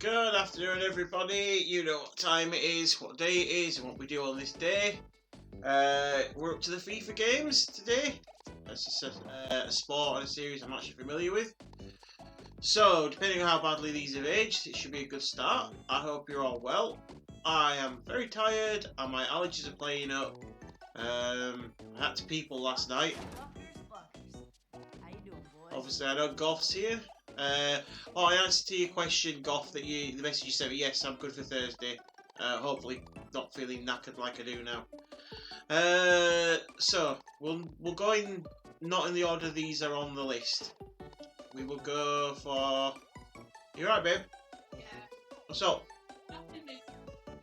Good afternoon, everybody. You know what time it is, what day it is, and what we do on this day. We're up to the FIFA games today. That's just a sport and a series I'm actually familiar with. So, depending on how badly these have aged, it should be a good start. I hope you're all well. I am very tired, and my allergies are playing up. I had to people last night. Obviously, I know Goff's here. I answered to your question, Goff, that the message you sent me. Yes, I'm good for Thursday. Hopefully, not feeling knackered like I do now. So we'll go in not in the order these are on the list. We will go for. You alright, babe? Yeah. What's up? Nothing.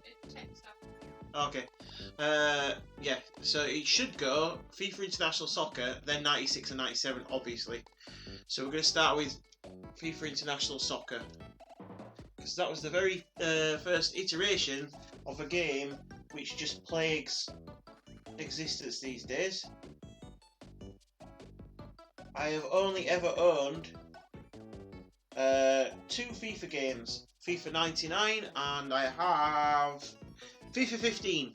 It checks out. Okay. Yeah. So it should go FIFA International Soccer, then 96 and 97, obviously. So we're going to start with FIFA International Soccer, because that was the very first iteration of a game which just plagues existence these days. I have only ever owned two FIFA games, FIFA 99 and I have FIFA 15,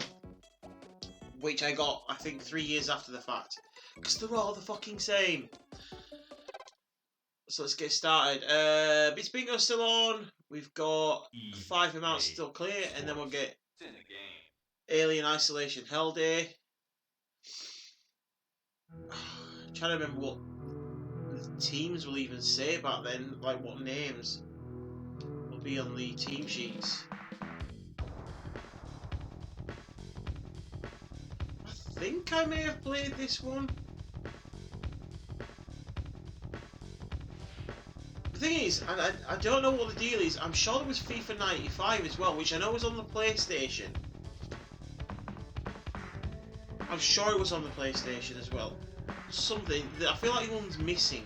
which I got I think 3 years after the fact, because they're all the fucking same. So let's get started. Bits Bingo still on. We've got 5 amounts still clear, and then we'll get Alien Isolation Hell Day. I'm trying to remember what the teams will even say back then, like what names will be on the team sheets. I think I may have played this one. The thing is, and I don't know what the deal is, I'm sure there was FIFA 95 as well, which I know was on the PlayStation. I'm sure it was on the PlayStation as well. Something that I feel like one's missing.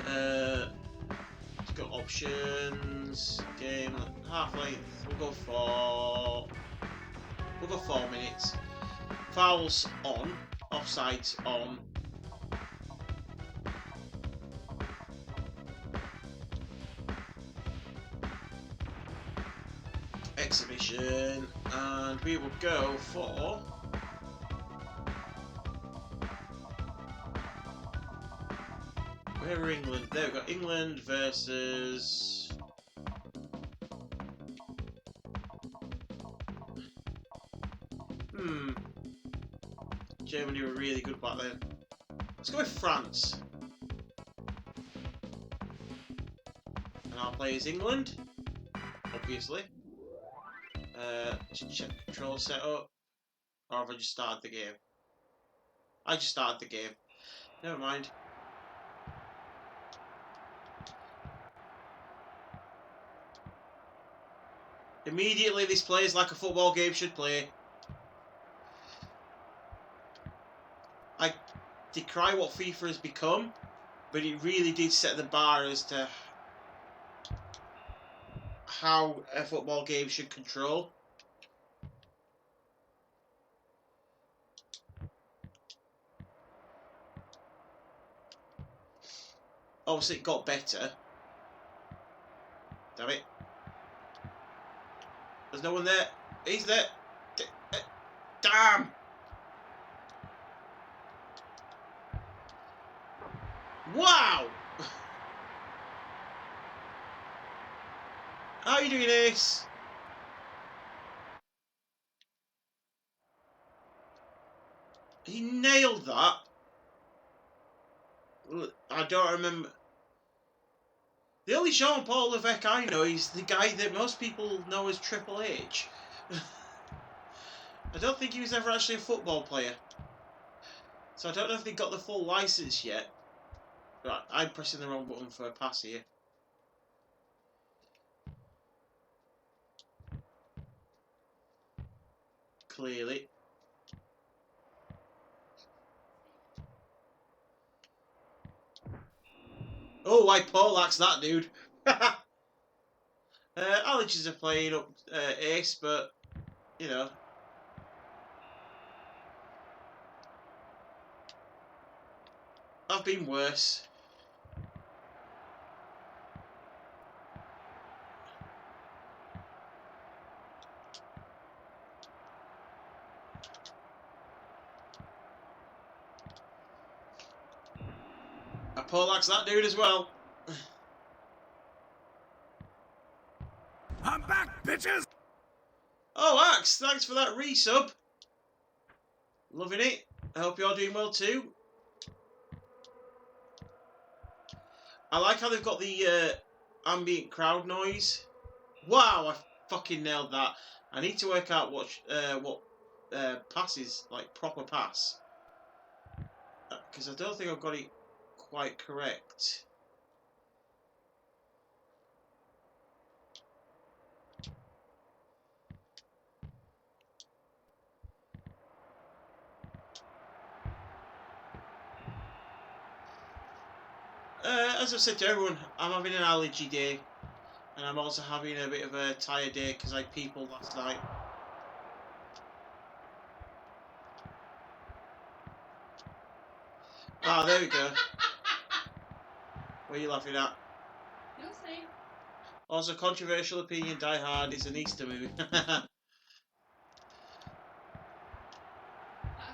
Let's go options, game, half length. We'll go 4 minutes. Fouls on, offsides on. Exhibition, and we will go for where are England? There we go. England versus Germany were really good back then. Let's go with France. And our play is England, obviously. Just check control setup. Or have I just started the game? I just started the game. Never mind. Immediately this plays like a football game should play. I decry what FIFA has become, but it really did set the bar as to how a football game should control. Obviously it got better. Damn it. There's no one there. He's there. Damn! Wow! How are you doing this? He nailed that. I don't remember. The only Jean-Paul Levesque I know is the guy that most people know as Triple H. I don't think he was ever actually a football player. So I don't know if they got the full license yet. Right, I'm pressing the wrong button for a pass here. Clearly. Oh, I poleaxed that dude. Allergies are playing up ace, but, you know. I've been worse. I poleaxe that dude as well. I'm back, bitches! Oh, Axe, thanks for that resub. Loving it. I hope you're doing well too. I like how they've got the ambient crowd noise. Wow, I fucking nailed that. I need to work out what pass is, like proper pass. Because I don't think I've got it quite correct. As I've said to everyone, I'm having an allergy day. And I'm also having a bit of a tired day because I peopled last night. Ah, there we go. What are you laughing at? You'll see. Also, controversial opinion, Die Hard is an Easter movie. That's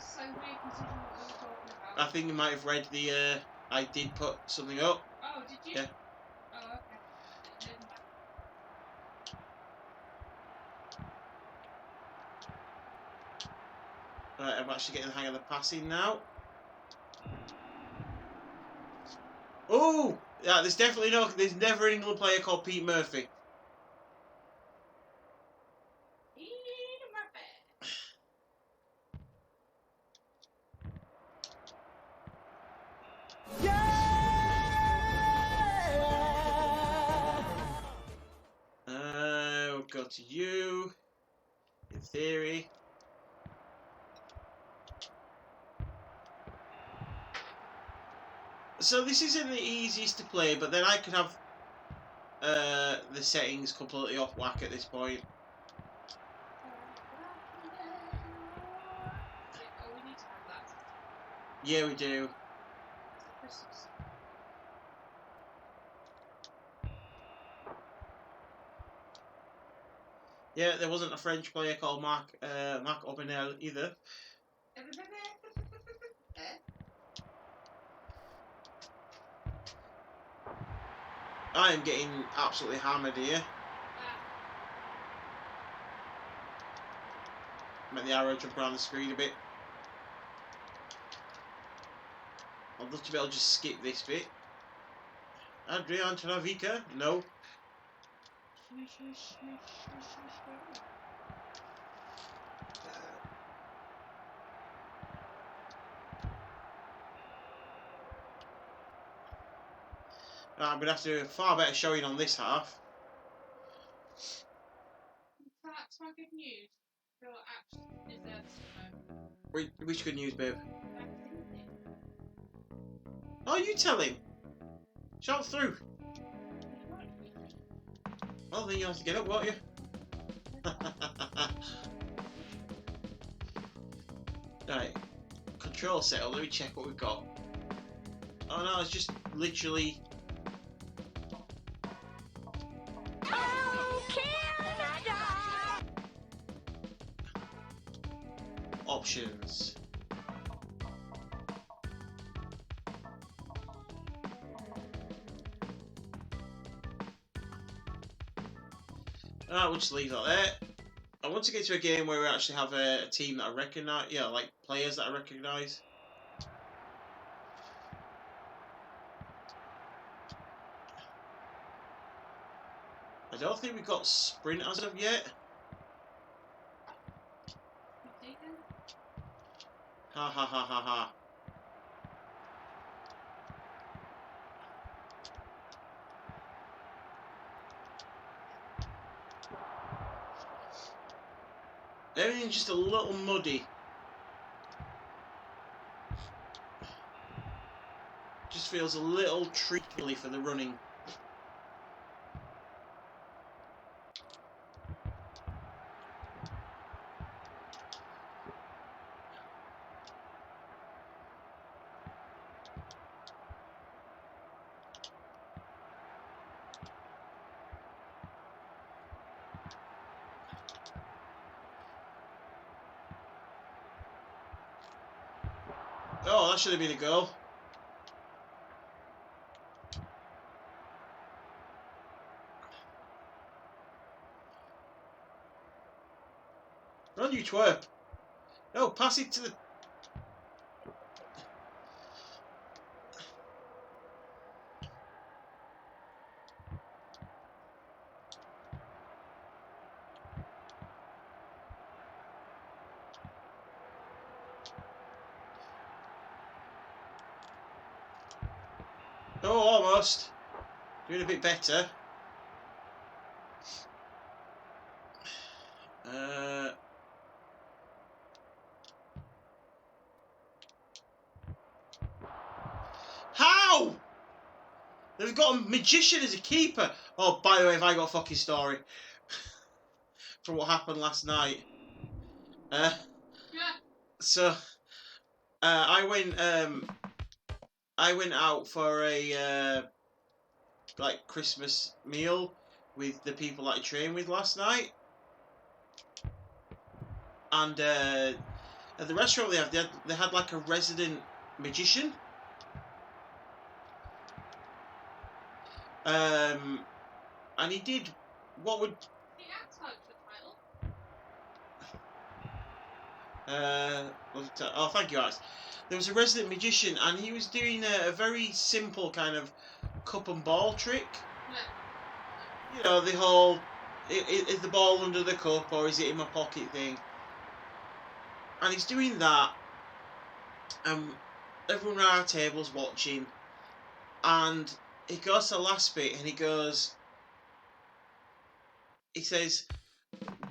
so weird considering what we were talking I about. think you might have read the, I did put something up. Oh, did you? Yeah. Oh, okay. Didn't know that. Right, I'm actually getting the hang of the passing now. Oh! Yeah, there's never an England player called Pete Murphy. Eat my bed. We'll go to you. In theory. So this isn't the easiest to play, but then I could have the settings completely off whack at this point. Oh, we need to have that. Yeah, we do. It's a Christmas. Yeah, there wasn't a French player called Marc Obenel either. I am getting absolutely hammered here. Make the arrow jump around the screen a bit. I'd love to be able to just skip this bit. Adrian Travica? No. I'm going to have to do a far better showing on this half. That's my good news. Your actually deserves to know. Which good news, babe? That's in it. Oh, you tell him. Shout through. Well, then you have to get up, won't you? Right. Control setup. Let me check what we've got. Oh no, it's just literally. Options. Alright, we'll just leave that there. I want to get to a game where we actually have a team that I recognise, yeah, like players that I recognise. I don't think we've got sprint as of yet. Ha ha ha ha ha. Everything's just a little muddy. Just feels a little treacly for the running. Oh, that should have been a goal. Run, you twerp. No, pass it to the... Oh, almost. Doing a bit better. How? They've got a magician as a keeper. Oh, by the way, have I got a fucking story from what happened last night? Yeah. So, I went out for a like Christmas meal with the people that I trained with last night, and at the restaurant they had like a resident magician. And he did what would He acts like the title. oh, thank you, Alex. There was a resident magician, and he was doing a very simple kind of cup and ball trick. Yeah. You know, the whole is the ball under the cup or is it in my pocket thing. And he's doing that, and everyone around our table's watching, and he goes to the last bit, and he says,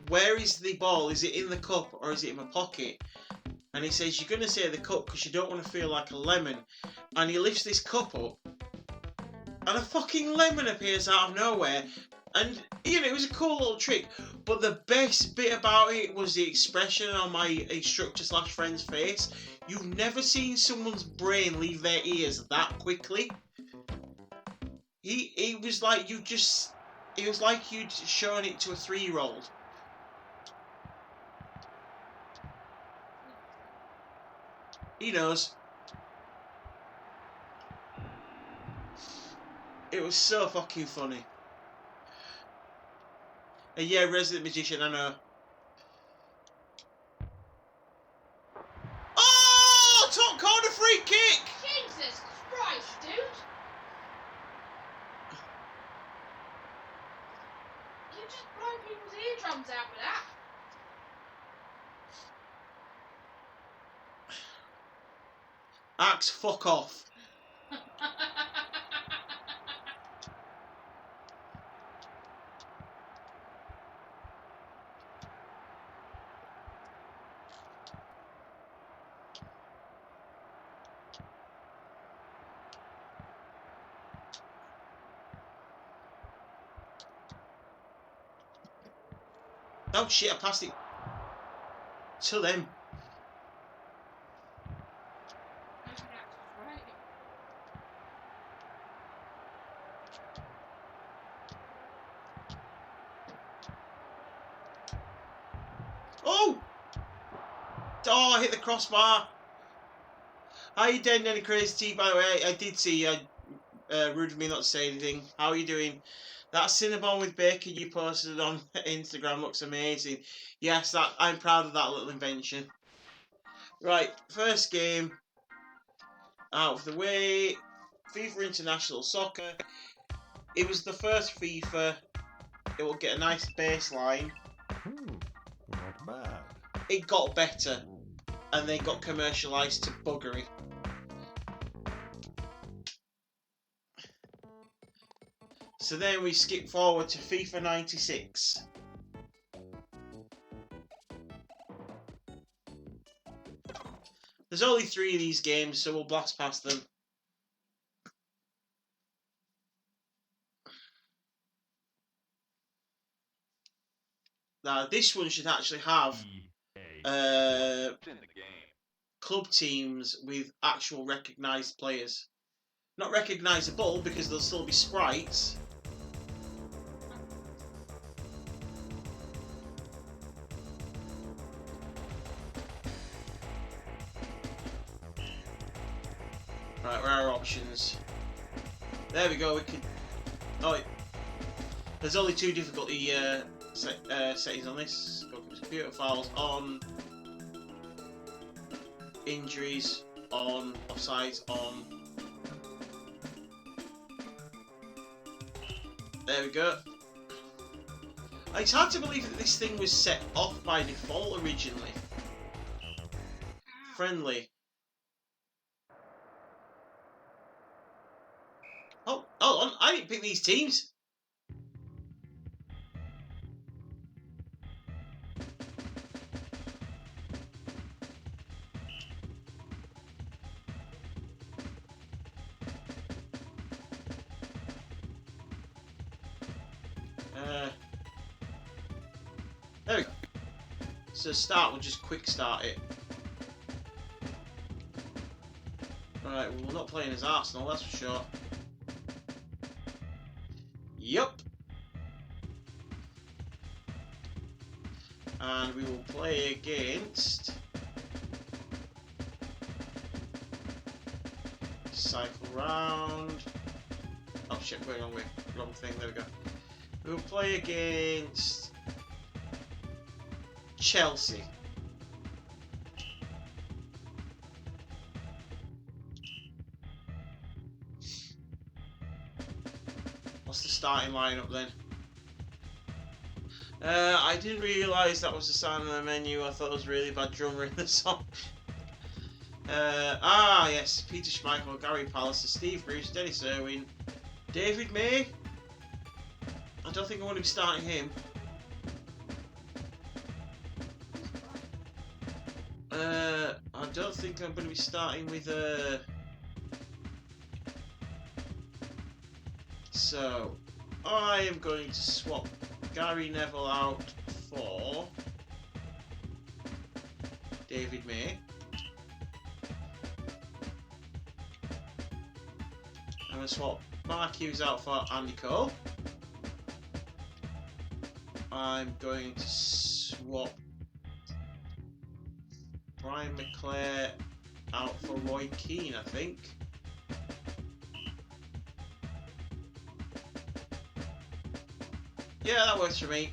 "Where is the ball? Is it in the cup or is it in my pocket?" And he says, "You're going to say the cup because you don't want to feel like a lemon." And he lifts this cup up, and a fucking lemon appears out of nowhere. And, you know, it was a cool little trick. But the best bit about it was the expression on my instructor/friend's face. You've never seen someone's brain leave their ears that quickly. It was like you'd shown it to a 3-year-old. He knows. It was so fucking funny. And yeah, resident magician, I know. Oh! Top corner free kick! Jesus Christ, dude! You just blow people's eardrums out with that. Axe, fuck off. Oh shit, I passed it to them. Oh! Oh, I hit the crossbar. How you doing, Any Crazy T? By the way, I did see you. Rude of me not to say anything. How are you doing? That Cinnabon with bacon you posted on Instagram looks amazing. Yes, I'm proud of that little invention. Right, first game out of the way. FIFA International Soccer. It was the first FIFA. It will get a nice baseline. Not bad. It got better, and then got commercialised to buggery. So then we skip forward to FIFA 96. There's only 3 of these games, so we'll blast past them. Now, this one should actually have club teams with actual recognised players. Not recognisable, because they'll still be sprites. options. There we go. We can. Oh, there's only 2 difficulty settings on this. Go computer files on, injuries on, offsides on. There we go. It's hard to believe that this thing was set off by default originally. Friendly. Oh, hold on. I didn't pick these teams. There we go. So start, we'll just quick start it. Alright, well, we're not playing as Arsenal, that's for sure. Yup. And we will play against... Cycle round. Oh shit, going wrong way. Wrong thing, there we go. We will play against... Chelsea. What's the starting lineup then? I didn't realise that was the sign on the menu. I thought it was really bad drummer in the song. Yes, Peter Schmeichel, Gary Pallister, Steve Bruce, Dennis Irwin, David May. I don't think I want to be starting him. I don't think I'm going to be starting with So, I am going to swap Gary Neville out for David May. I'm going to swap Mark Hughes out for Andy Cole. I'm going to swap Brian McClare out for Roy Keane, I think. Yeah, that works for me.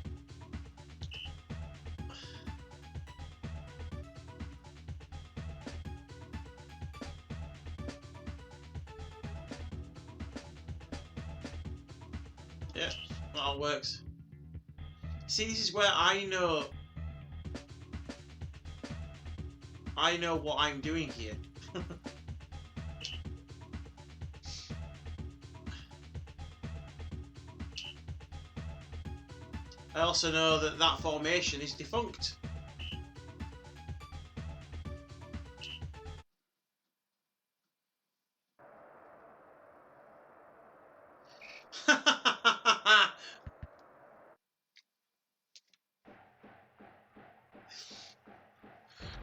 Yeah, that all works. See, this is where I know what I'm doing here. I also know that that formation is defunct.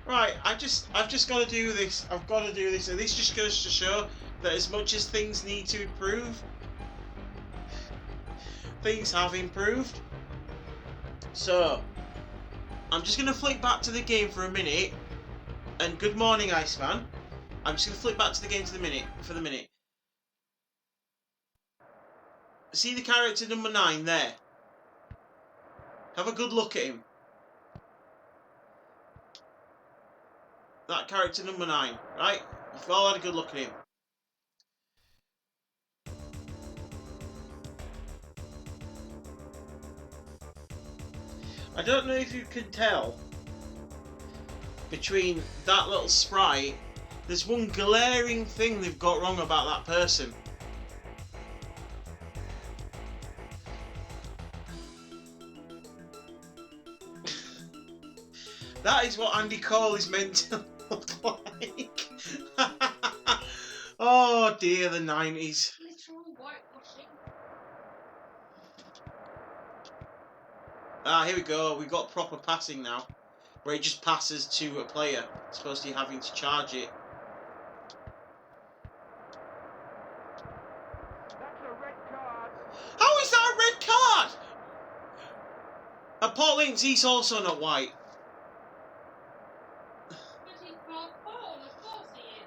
Right, I've just got to do this. I've got to do this, and this just goes to show that as much as things need to improve, things have improved. So, I'm just going to flick back to the game for a minute. And good morning, Iceman. I'm just going to flick back to the game for the minute. See the character number 9 there? Have a good look at him. That character number 9, right? You've all had a good look at him. I don't know if you can tell between that little sprite. There's one glaring thing they've got wrong about that person. That is what Andy Cole is meant to look like. Oh dear, the 90s. Literal whitewashing. Ah, here we go. We've got proper passing now, where it just passes to a player, as opposed to having to charge it. That's a red card. How is that a red card? And Paul Ince, he's also not white. But he's called Paul, of course he is.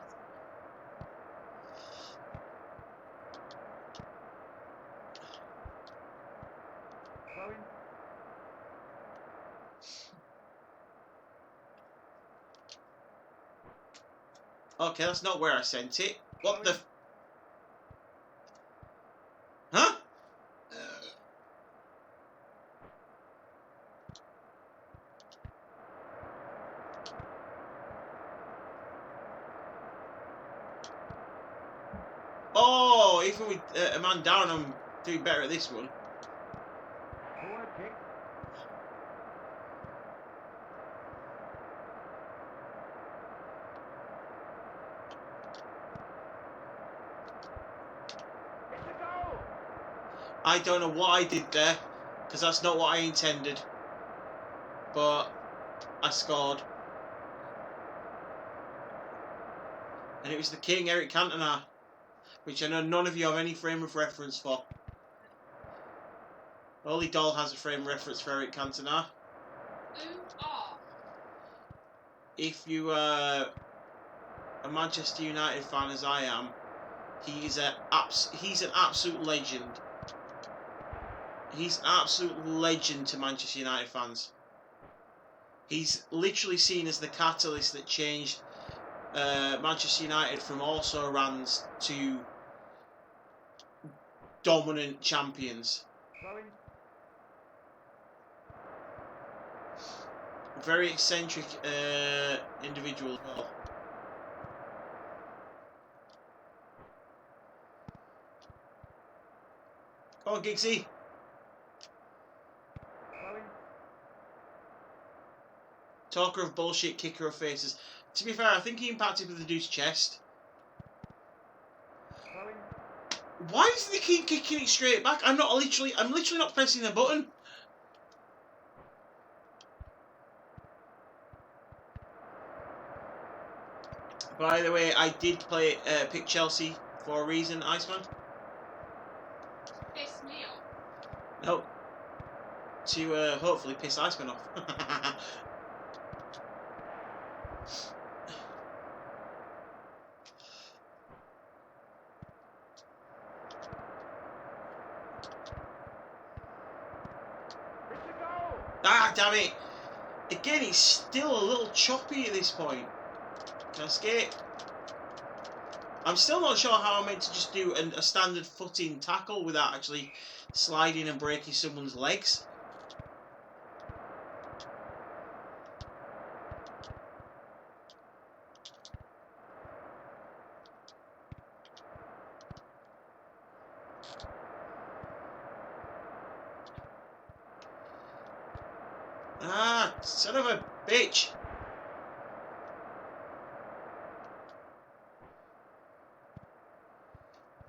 Okay, that's not where I sent it. What the... Huh? Oh, even with a man down, I'm doing better at this one. Corner kick. It's a goal. I don't know what I did there, because that's not what I intended. But I scored. And it was the King, Eric Cantona, which I know none of you have any frame of reference for. Only Doll has a frame reference for Eric Cantona. Who are? If you are a Manchester United fan, as I am, he's an absolute legend. He's an absolute legend to Manchester United fans. He's literally seen as the catalyst that changed Manchester United from also-rans to dominant champions. Throwing. Very eccentric individual as well. Come on, Giggsy. Throwing. Talker of bullshit, kicker of faces. To be fair, I think he impacted with the dude's chest. Throwing. Why does he keep kicking it straight back? I'm literally not pressing the button. By the way, I did pick Chelsea for a reason, Iceman. Piss me off. No. To hopefully piss Iceman off. It's a goal. Ah, damn it! Again, it's still a little choppy at this point. Can I skate? I'm still not sure how I'm meant to just do a standard footing tackle without actually sliding and breaking someone's legs. Ah, son of a bitch!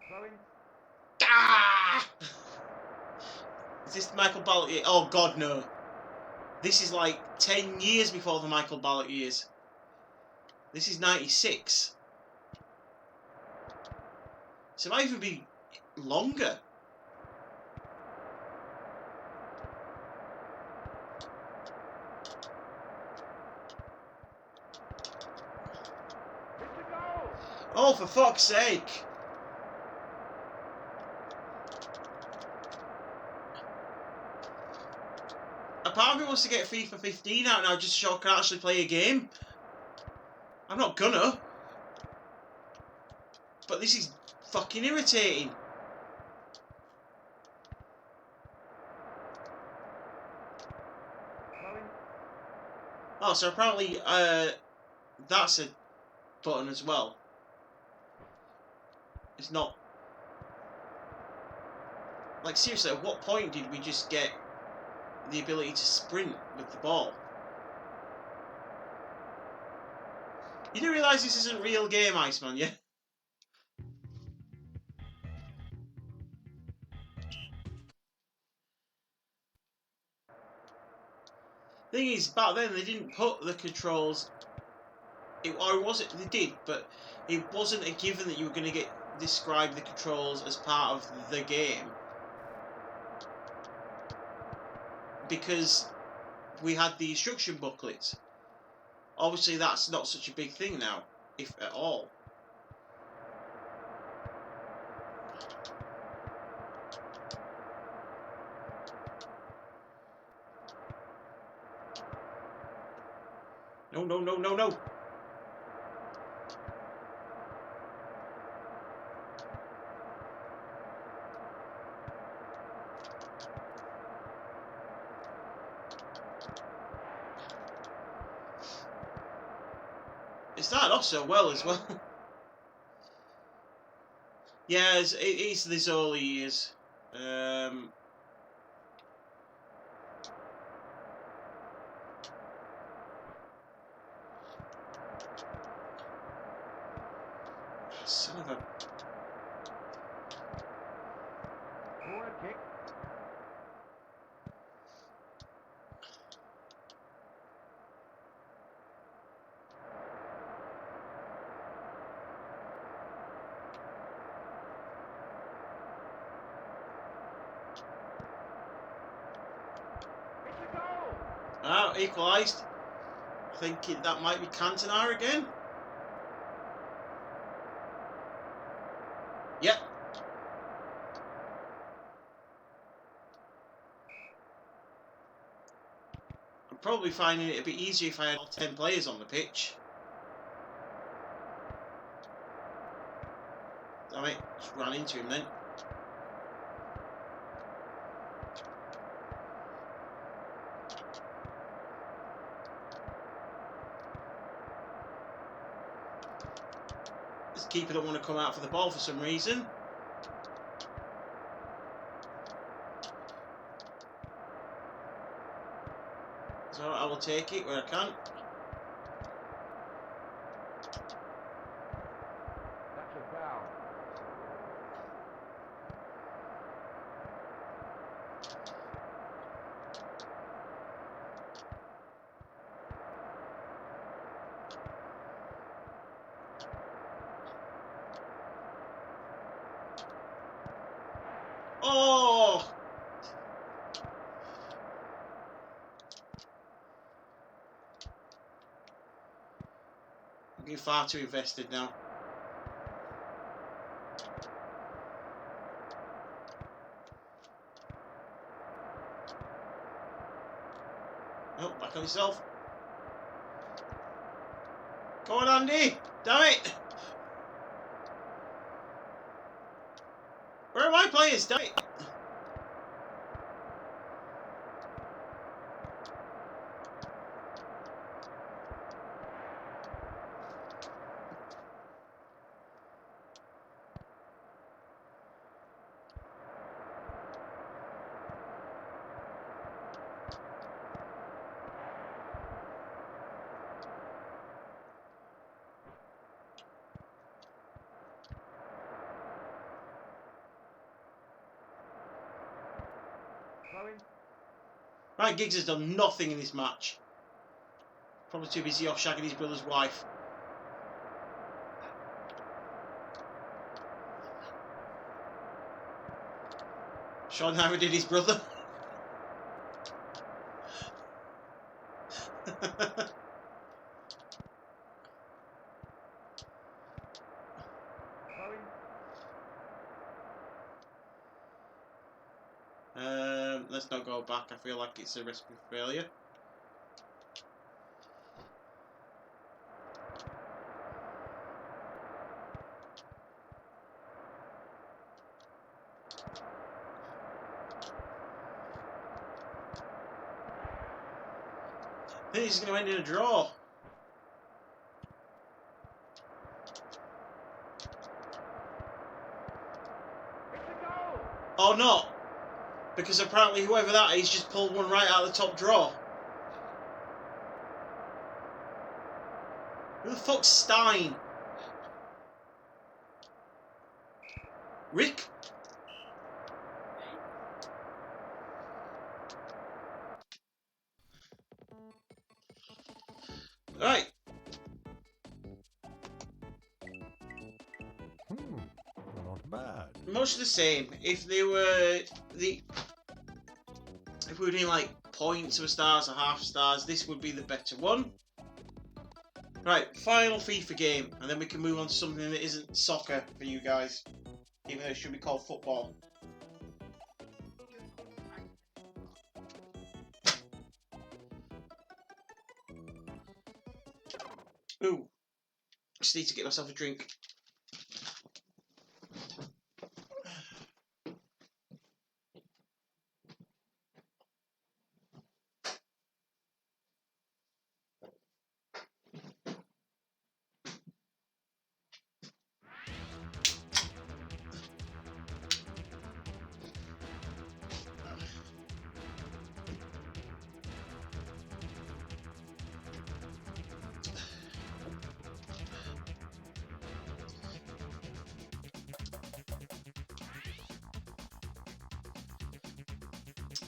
Throwing. Ah! Is this the Michael Ballot year? Oh god, no. This is like 10 years before the Michael Ballot years. This is 96. So it might even be longer. It's a goal. Oh, for fuck's sake! A part of me wants to get FIFA 15 out now just so I can actually play a game. I'm not gonna. But this is fucking irritating. Throwing. Oh, so apparently that's a button as well. It's not... Like, seriously, at what point did we just get the ability to sprint with the ball? You do realise this isn't a real game, Iceman, yeah? Thing is, back then they didn't put the controls... Or was it? They did, but it wasn't a given that you were going to describe the controls as part of the game. Because we had the instruction booklets. Obviously that's not such a big thing now, if at all. No, no, no, no, no! started off so well as well. Yeah, it's this early years. Son of a... Corner kick. It's a goal. Ah, equalised. I think that might be Cantona again. Yep. I'm probably finding it a bit easier if I had all 10 players on the pitch. Damn it, just ran into him then. This keeper don't want to come out for the ball for some reason. So I will take it where I can. That's a foul. Oh! I'm getting far too invested now. Oh, back on yourself. Go on, Andy! Damn it! Where are my players? Damn it! Throw in. Ryan Giggs has done nothing in this match. Probably too busy off shagging his brother's wife. Sean Harry did his brother. Throw in. Let's not go back. I feel like it's a recipe for failure. I think this is going to end in a draw. It's a goal. Oh no! Because apparently whoever that is just pulled one right out of the top draw. Who the fuck's Stein? Rick? Right. Not bad. Much the same. If they were if we were doing like points or stars or half stars, this would be the better one. Right, final FIFA game, and then we can move on to something that isn't soccer for you guys, even though it should be called football. Ooh, just need to get myself a drink.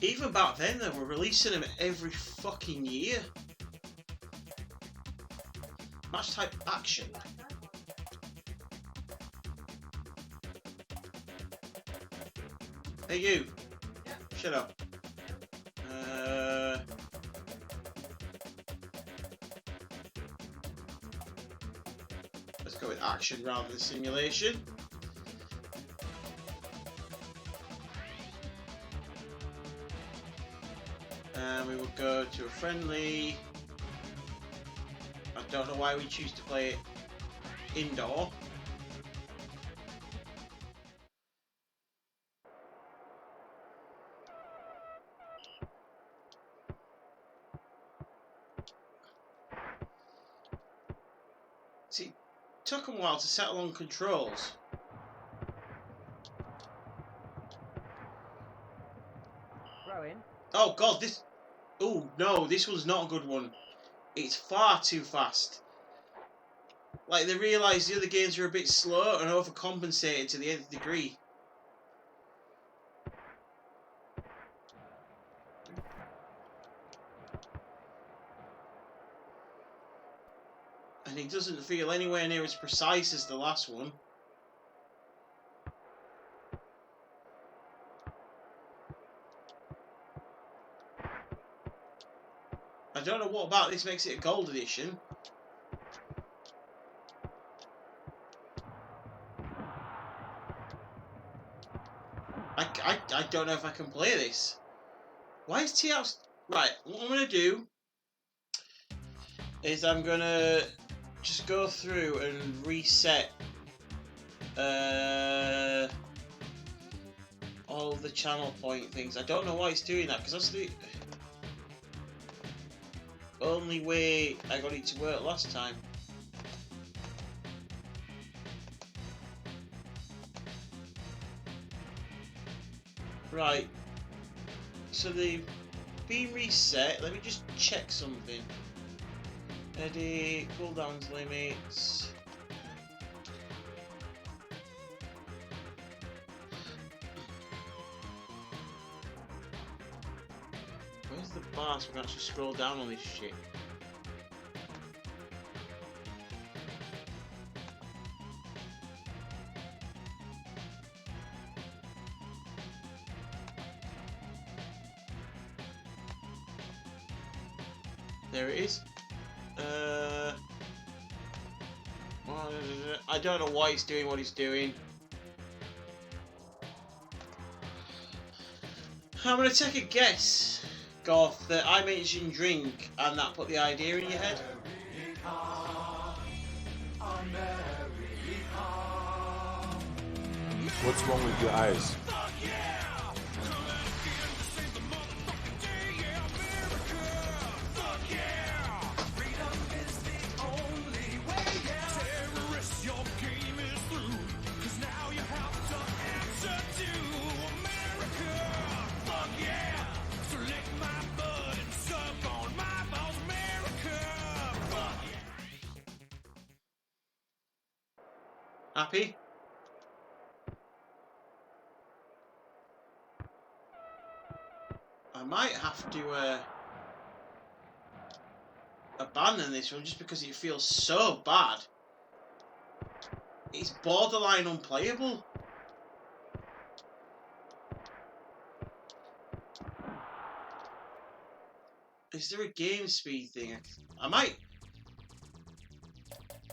Even back then, they were releasing them every fucking year. Match type action. Hey you. Yeah. Shut up. Let's go with action rather than simulation. And we will go to a friendly. I don't know why we choose to play it indoor. See, it took them a while to settle on controls. Throw in. Oh god, this... Oh no, this one's not a good one. It's far too fast. Like, they realised the other games were a bit slow and overcompensated to the nth degree. And it doesn't feel anywhere near as precise as the last one. I don't know what about this makes it a gold edition. I don't know if I can play this. Why is T-House... Right, what I'm going to do is I'm going to just go through and reset all the channel point things. I don't know why it's doing that, because that's the only way I got it to work last time. Right, so they've been reset. Let me just check something. Edit, cooldowns limits. Where's the bar so we can actually scroll down on this shit? There it is. I don't know why it's doing what it's doing. I'm gonna take a guess, Goth, that I mentioned drink and that put the idea in your head. What's wrong with your eyes? Happy? I might have to abandon this one just because it feels so bad. It's borderline unplayable. Is there a game speed thing? I might...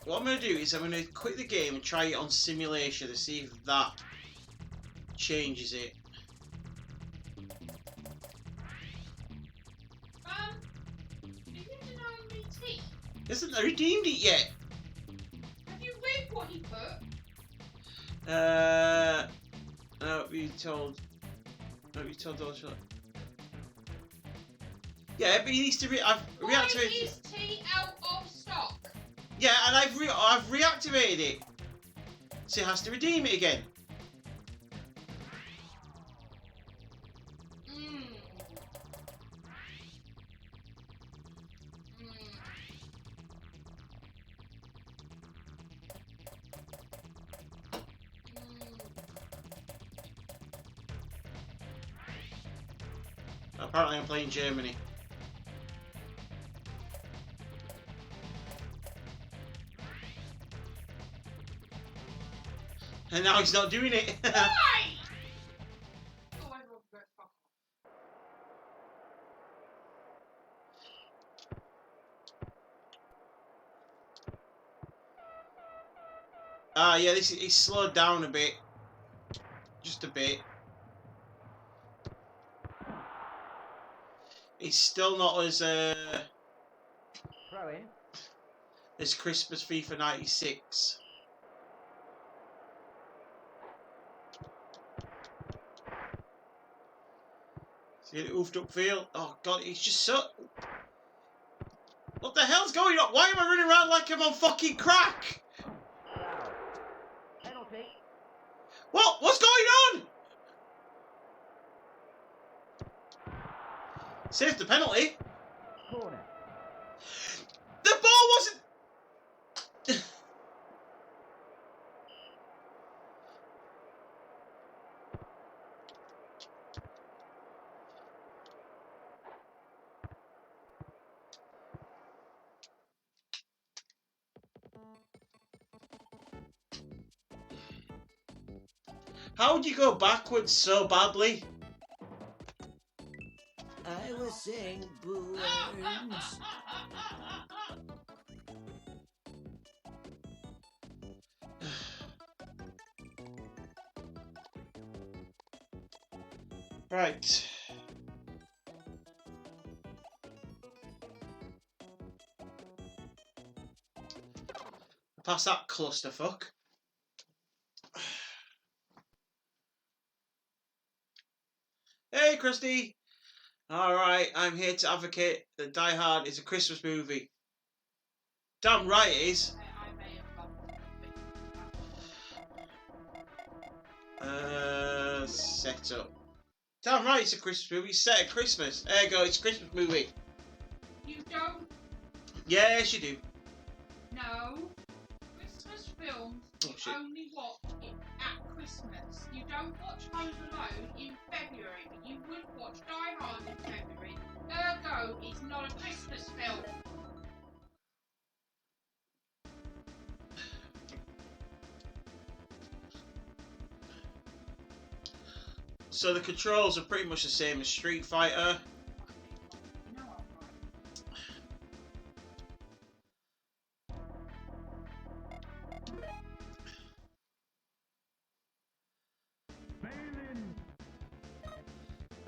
What I'm going to do is I'm going to quit the game and try it on simulation to see if that changes it. Did you deny me tea? Hasn't redeemed it yet? Have you read what he put? No, you told... No, you told those... Yeah, but he needs to I've reactivated... Why is tea out of stock? Yeah, and I've reactivated it. So it has to redeem it again. Apparently I'm playing Germany. And now he's not doing it. Why? Oh, everyone go fuck Ah, yeah, he's slowed down a bit. Just a bit. He's still not as Throw in. crisp as FIFA 96. See the oofed up field? Oh god, he's just so... What the hell's going on? Why am I running around like I'm on fucking crack? Foul. Penalty. What? What's going on? Saved the penalty. Corner. The ball wasn't... How'd you go backwards so badly? I was saying boo words. Right. Pass that clusterfuck. Hey, Christy. Alright, I'm here to advocate that Die Hard is a Christmas movie. Damn right it is. I may have gone. Set up. Damn right it's a Christmas movie. Set at Christmas. There you go, it's a Christmas movie. You don't Yes, you do. know. Christmas films Oh, shit. you only watch it at Christmas. You don't watch Home Alone in February, but you would watch Die Hard in February. Ergo, it's not a Christmas film. So the controls are pretty much the same as Street Fighter. You know I'm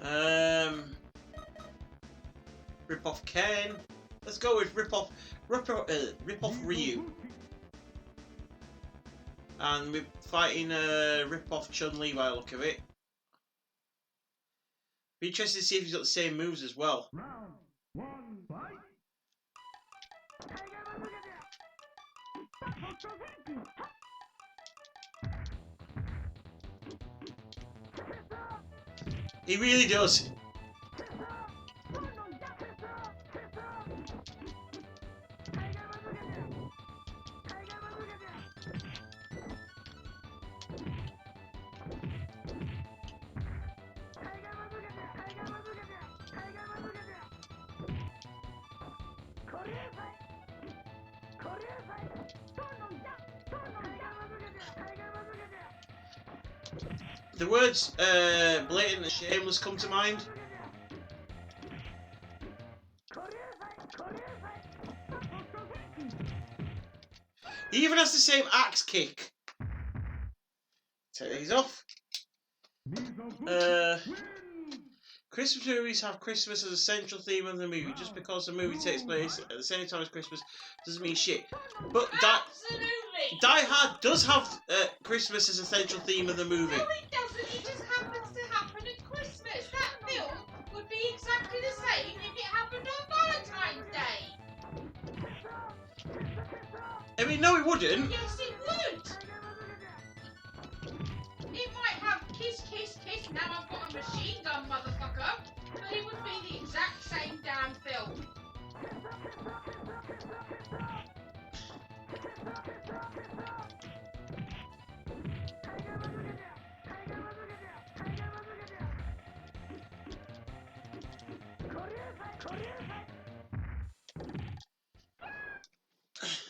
right. Rip off Ken. Let's go with rip off Ryu. And we're fighting rip off Chun-Li by the look of it. Be interested to see if he's got the same moves as well. Round one, fight. He really does. The words blatant and shameless come to mind. He even has the same axe kick. Take these off. Christmas movies have Christmas as a central theme of the movie. Just because the movie takes place at the same time as Christmas doesn't mean shit. But Absolutely! Die Hard does have Christmas as a central theme of the movie. No, it doesn't. It just happens to happen at Christmas. That film would be exactly the same if it happened on Valentine's Day. I mean, no, it wouldn't. Yes, it would. It might have kiss, kiss, kiss. Now I've got a machine gun, motherfucker. But it would be the exact same damn film.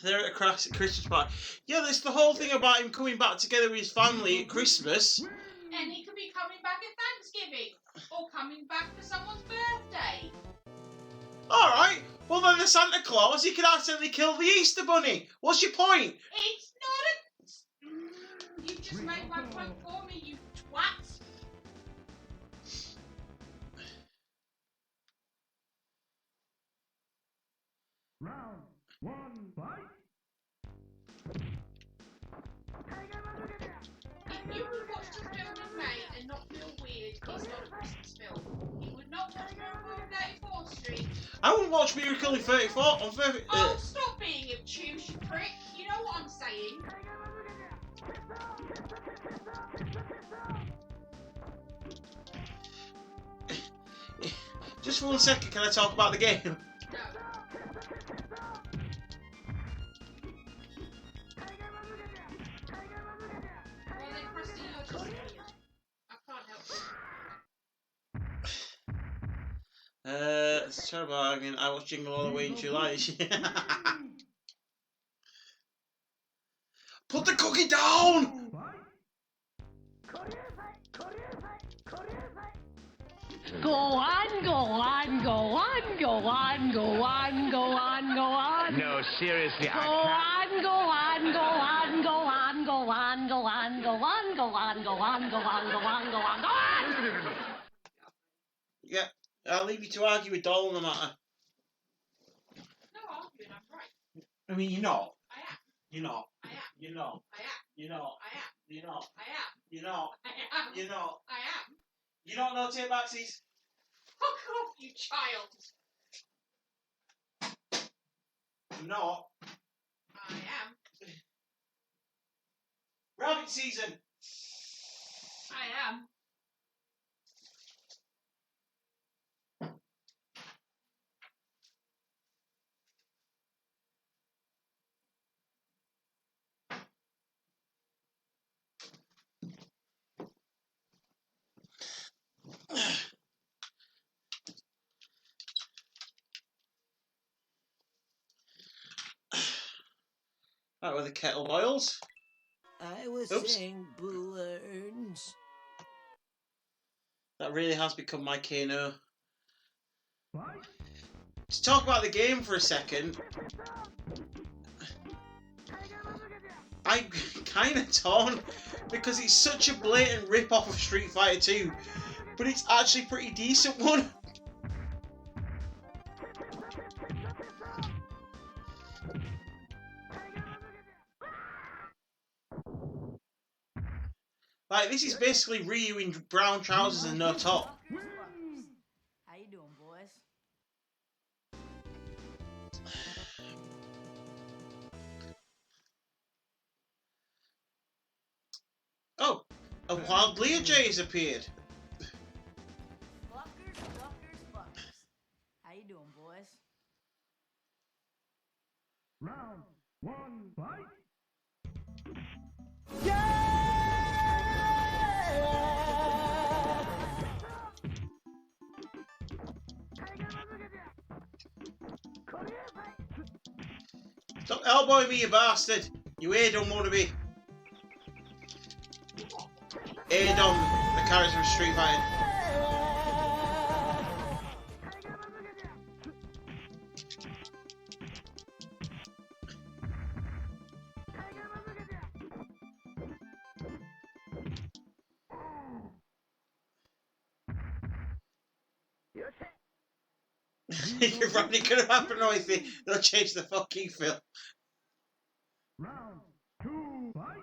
They're at a Christmas party. Yeah, there's the whole thing about him coming back together with his family at Christmas. And he could be coming back at Thanksgiving. Or coming back for someone's birthday. Alright, well then the Santa Claus, he could accidentally kill the Easter Bunny. What's your point? It's not a... You just made my point for me, you twat. Round 1, fight! If you would watch the film in May and not feel weird, it's not a Christmas film. You would not watch Miracle on 34th Street. I wouldn't watch Miracle in 34 on 30... Oh, stop being obtuse, you prick. You know what I'm saying. Just for 1 second, can I talk about the game? No. Well then, Krusty, you're just weird. I can't help it. It's terrible. I mean, I watched Jingle All the Way in July. Put the cookie down! Go on, go on, go on, go on, go on, go on, go on. No, seriously, Go on, go on, go on, go on, go on, go on, go on, go on, go on, go on, go on, go on, go on. Yeah, I'll leave you to argue with Doll on the matter. No arguing, I'm right. I mean, you're not. I am. You're not. I am. You're not. I am. You're not. I am. You're not. I am. You're not. I am. You're not. I am. You don't know take backsies. Fuck off, you child. You're not. I am. Rabbit season. I am. Right, where the kettle boils. I was Oops. saying balloons. That really has become my Kano. Fight! To talk about the game for a second, I'm kind of torn because it's such a blatant rip-off of Street Fighter 2, but it's actually a pretty decent one. Like, this is basically Ryu in brown trousers and no top. How you doing, boys? Oh, a wild Learjet has appeared. Fuckers, fuckers, fuckers. How you doing, boys? Round 1, fight! Stop elbowing me, you bastard! You Adon wannabe. Adon, the character from Street Fighter. You're running gonna happen noisy. They'll change the fucking film. Round 2, fight!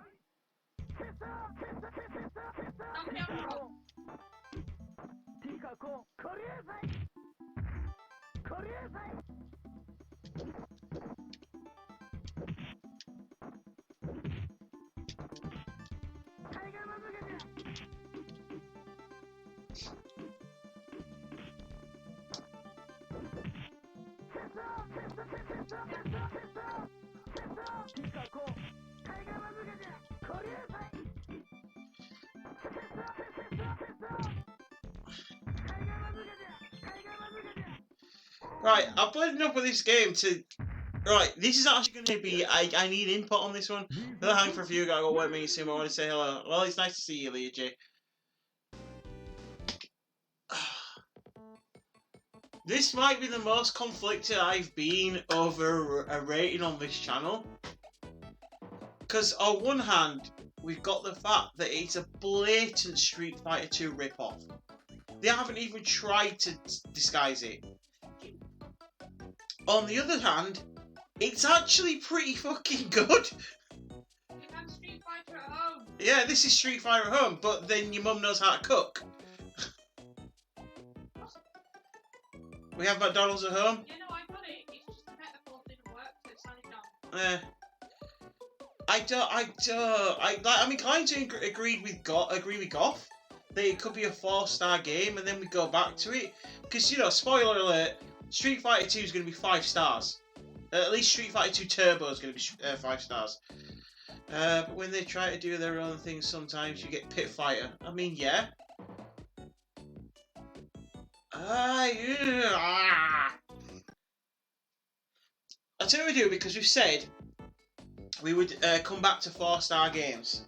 Right, I've played enough of this game to Right, this is actually going to be. I need input on this one. I'll hang for a few. Gotta go wait me soon. I want to say hello. Well, it's nice to see you, Leah J. This might be the most conflicted I've been over a rating on this channel. Because on one hand, we've got the fact that it's a blatant Street Fighter 2 rip-off. They haven't even tried to disguise it. On the other hand, it's actually pretty fucking good. You can Street Fighter at home. Yeah, this is Street Fighter at home, but then your mum knows how to cook. We have McDonald's at home. Yeah, no, I got it. It's just the metaphor didn't work, so it's signing down. I'm inclined to agree with Goff that it could be a 4-star game, and then we go back to it because spoiler alert: Street Fighter 2 is going to be 5 stars. At least Street Fighter 2 Turbo is going to be 5 stars. But when they try to do their own things, sometimes you get Pit Fighter. I mean, yeah. I'll tell you what we do, because we've said we would come back to 4-star games.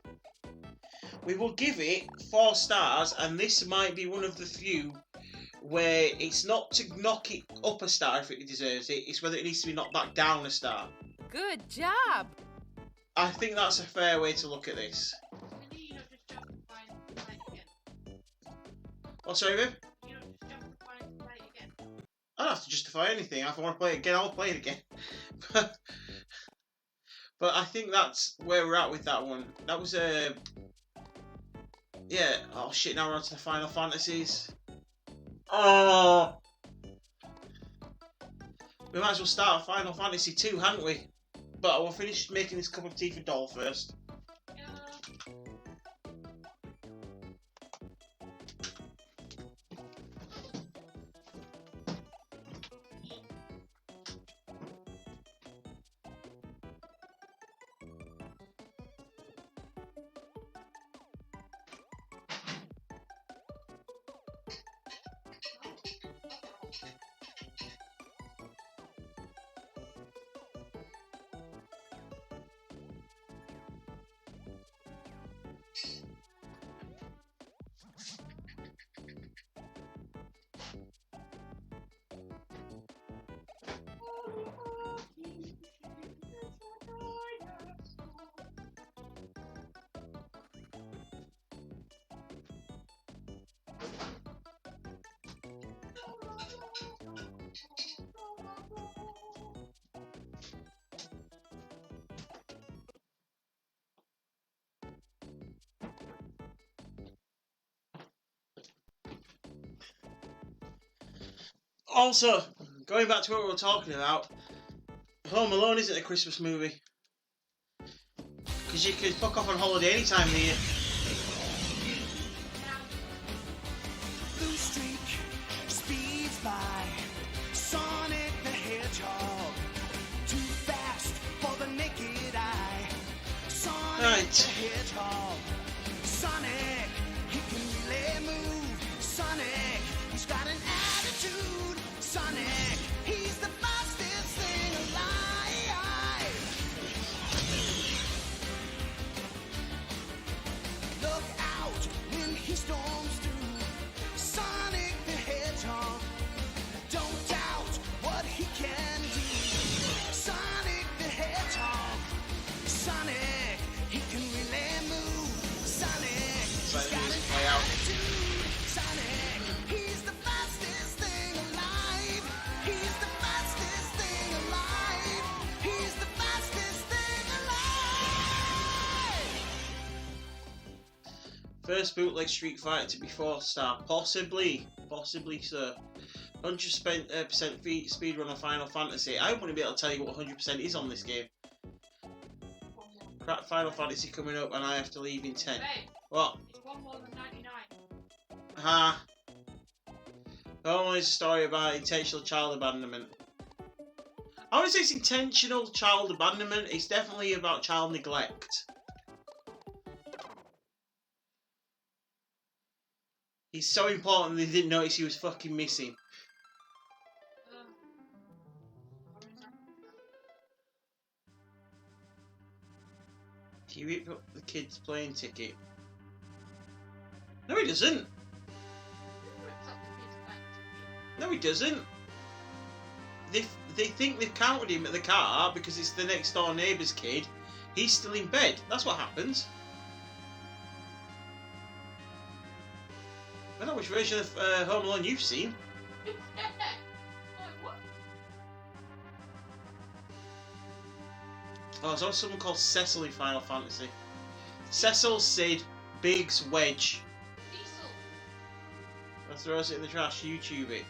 We will give it 4 stars, and this might be one of the few where it's not to knock it up a star if it deserves it, it's whether it needs to be knocked back down a star. Good job. I think that's a fair way to look at this. You don't just jump and find and play it again. Oh, sorry, babe? You don't just jump and find and play it again. I don't have to justify anything. If I want to play it again, I'll play it again. But I think that's where we're at with that one. That was a... yeah. Oh shit, now we're on to the Final Fantasies. Oh! We might as well start Final Fantasy 2, hadn't we? But I will finish making this cup of tea for Doll first. Also, going back to what we were talking about, Home Alone isn't a Christmas movie. Because you can fuck off on holiday any time of the year. Blue streak speeds by. Sonic the Hedgehog, too fast for the naked eye. Sonic Right. the Hedgehog, Sonic, he can really move. Sonic, he's got an attitude. Sonic, he's the fastest thing alive. Look out when he storms through. Sonic the Hedgehog, don't doubt what he can do. Sonic the Hedgehog, Sonic, he can really move. Sonic, he's got an attitude. Sonic, he's the fastest thing alive. He's the fastest thing alive. He's the fastest thing alive. First bootleg Street Fighter to be 4-star. Possibly so. 100% speedrun on Final Fantasy. I wouldn't be able to tell you what 100% is on this game. Crap Final Fantasy coming up and I have to leave in 10. Babe, What? it's one more than 99. Ha! Always a story about intentional child abandonment. I wouldn't say it's intentional child abandonment, it's definitely about child neglect. He's so important they didn't notice he was fucking missing. He ripped up the kid's plane ticket. No, he doesn't. No, he doesn't. They think they've counted him at the car because it's the next door neighbour's kid. He's still in bed. That's what happens. I don't know which version of Home Alone you've seen. Oh, there's also someone called Cecil in Final Fantasy. Cecil, Sid, Biggs, Wedge. Diesel. That throws it in the trash. YouTube it.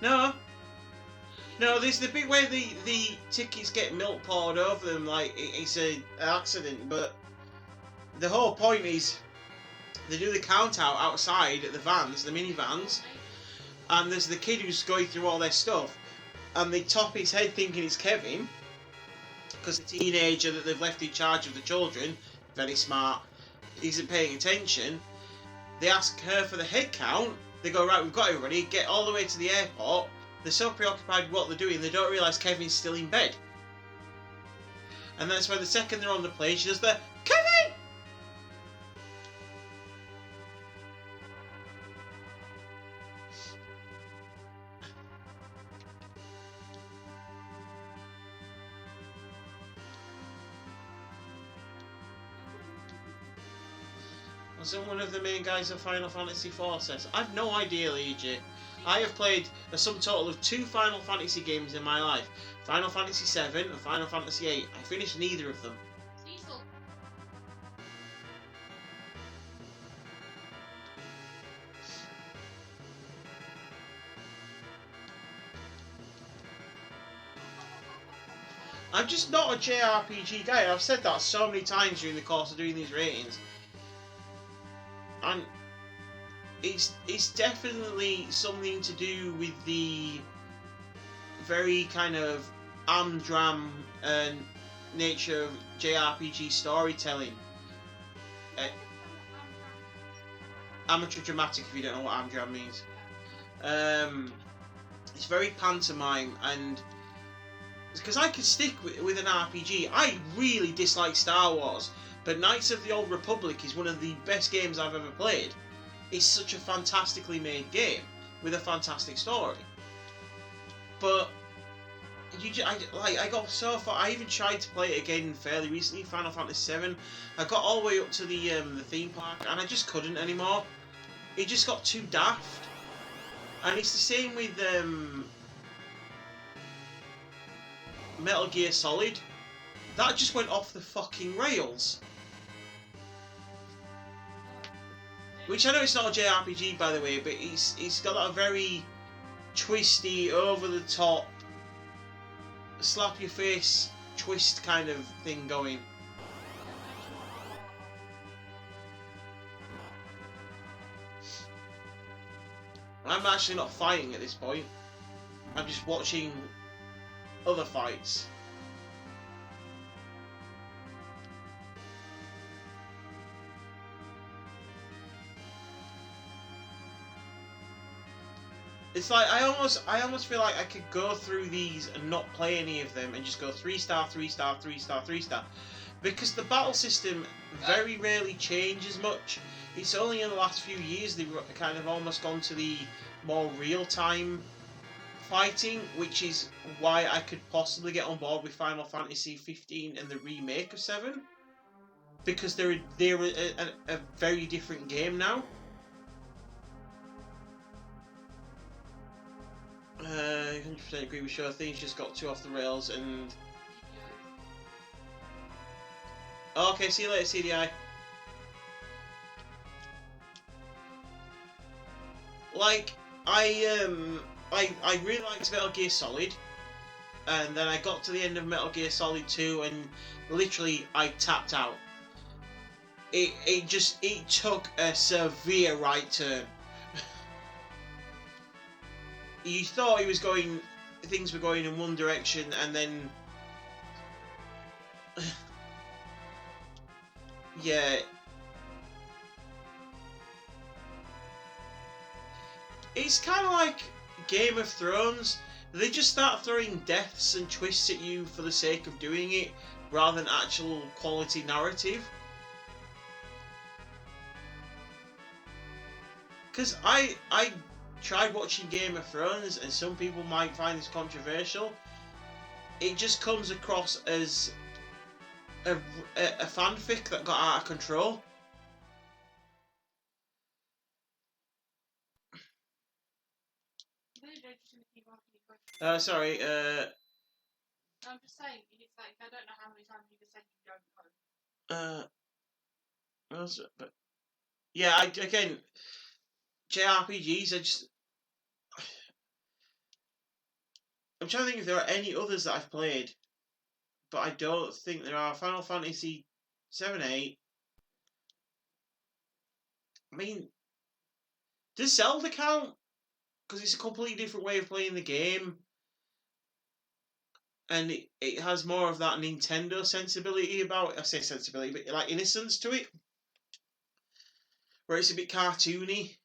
No. No, there's the bit where the tickets get milk poured over them like it's an accident, but the whole point is they do the count out outside at the vans, the minivans, and there's the kid who's going through all their stuff, and they top his head thinking it's Kevin, because the teenager that they've left in charge of the children, very smart, isn't paying attention. They ask her for the head count. They go, right, we've got everybody, get all the way to the airport. They're so preoccupied with what they're doing, they don't realise Kevin's still in bed. And that's why the second they're on the plane, she does the, Kevin! So one of the main guys of Final Fantasy IV says, I've no idea, EJ. I have played a sum total of 2 Final Fantasy games in my life. Final Fantasy VII and Final Fantasy VIII. I finished neither of them. Diesel. I'm just not a JRPG guy. I've said that so many times during the course of doing these ratings. And it's definitely something to do with the very kind of amdram nature of JRPG storytelling. Amateur dramatic, if you don't know what amdram means. It's very pantomime, and because I could stick with an RPG. I really dislike Star Wars, but Knights of the Old Republic is one of the best games I've ever played. It's such a fantastically made game with a fantastic story. But I got so far. I even tried to play it again fairly recently, Final Fantasy VII. I got all the way up to the theme park, and I just couldn't anymore. It just got too daft. And it's the same with Metal Gear Solid. That just went off the fucking rails. Which I know it's not a JRPG, by the way, but it's got that very twisty, over-the-top, slap-your-face twist kind of thing going. I'm actually not fighting at this point. I'm just watching other fights. It's like I almost feel like I could go through these and not play any of them and just go 3-star, 3-star, 3-star, 3-star, because the battle system very rarely changes much. It's only in the last few years they've kind of almost gone to the more real-time fighting, which is why I could possibly get on board with Final Fantasy 15 and the remake of 7, because they're a very different game now. 100% agree with you. Things just got too off the rails and... Okay, see you later, CDI. Like, I really liked Metal Gear Solid, and then I got to the end of Metal Gear Solid 2 and literally I tapped out. It took a severe right turn. You thought things were going in one direction, and then yeah, it's kind of like Game of Thrones. They just start throwing deaths and twists at you for the sake of doing it, rather than actual quality narrative. Because I tried watching Game of Thrones, and some people might find this controversial. It just comes across as a fanfic that got out of control. Sorry. I'm just saying, it's like, I don't know how many times you can say you don't know. But yeah, again, JRPGs. I'm trying to think if there are any others that I've played, but I don't think there are. Final Fantasy 7, 8. I mean, does Zelda count? Because it's a completely different way of playing the game. And it has more of that Nintendo sensibility about it. I say sensibility, but like innocence to it. Where it's a bit cartoony. It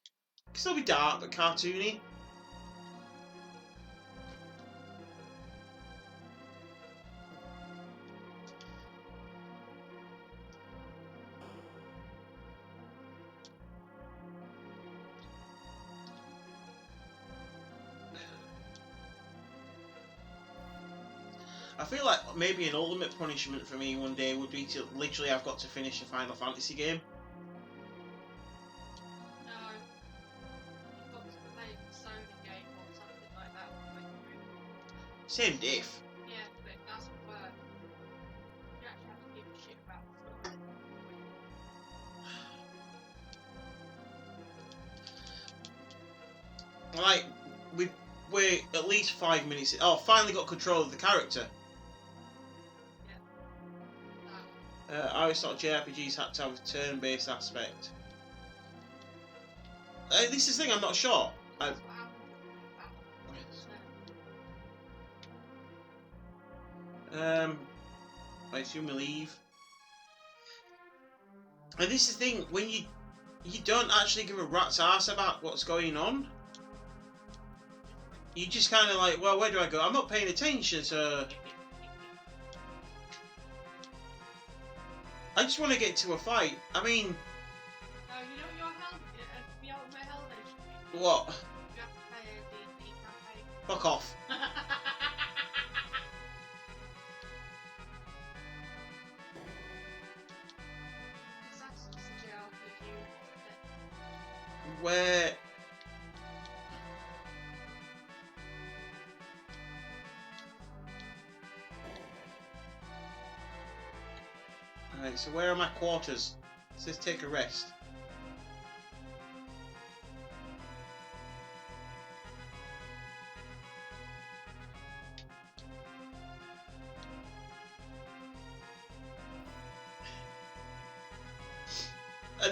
can still be dark, but cartoony. I feel like maybe an ultimate punishment for me one day would be to literally I've got to finish a Final Fantasy game. No. You've got to play a Sony game or something like that. Same diff. Yeah, but that's work. You actually have to give a shit about the story. Like, we're at least 5 minutes. Oh, finally got control of the character. I always thought JRPGs had to have a turn-based aspect. This is the thing, I'm not sure. That's what happened with that. I assume we leave. And this is the thing, when you don't actually give a rat's ass about what's going on. You just kind of like, well, where do I go? I'm not paying attention, so... I just want to get to a fight. I mean... No, you know your hell, the ultimate hell nation. What? You have to play a D&D campaign. Fuck off. Assassin's JRPG. Where... Alright, so where are my quarters? It says take a rest.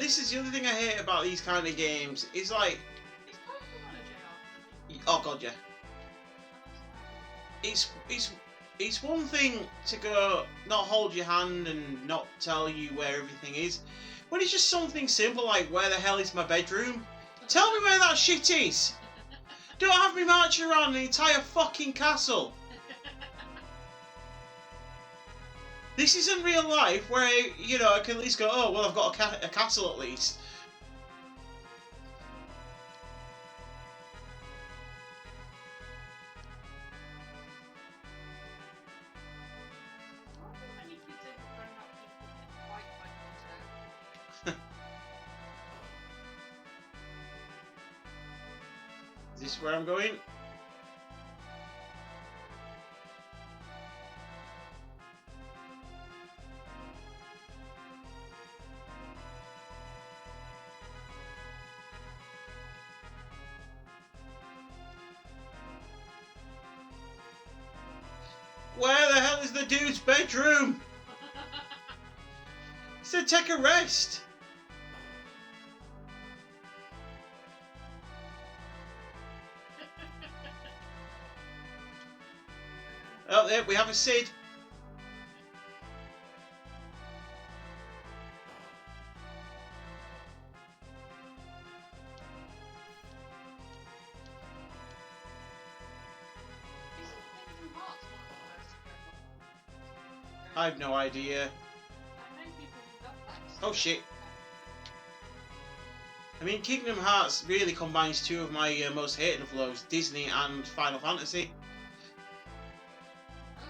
This is the other thing I hate about these kind of games. It's like... It's Pokemon a JRPG. Oh god, yeah. It's one thing to go not hold your hand and not tell you where everything is, when it's just something simple like where the hell is my bedroom? Tell me where that shit is. Don't have me march around the entire fucking castle. This isn't real life where I can at least go, oh well, I've got a castle at least. Not that many kids ever grown up people can fight like this. Is this where I'm going? Where the hell is the dude's bedroom? He said take a rest. Oh, there we have a Sid. Isn't Kingdom Hearts one of the first to go I have no idea. I know people who love that. Oh shit. I mean, Kingdom Hearts really combines two of my most hated of lows, Disney and Final Fantasy. Oh,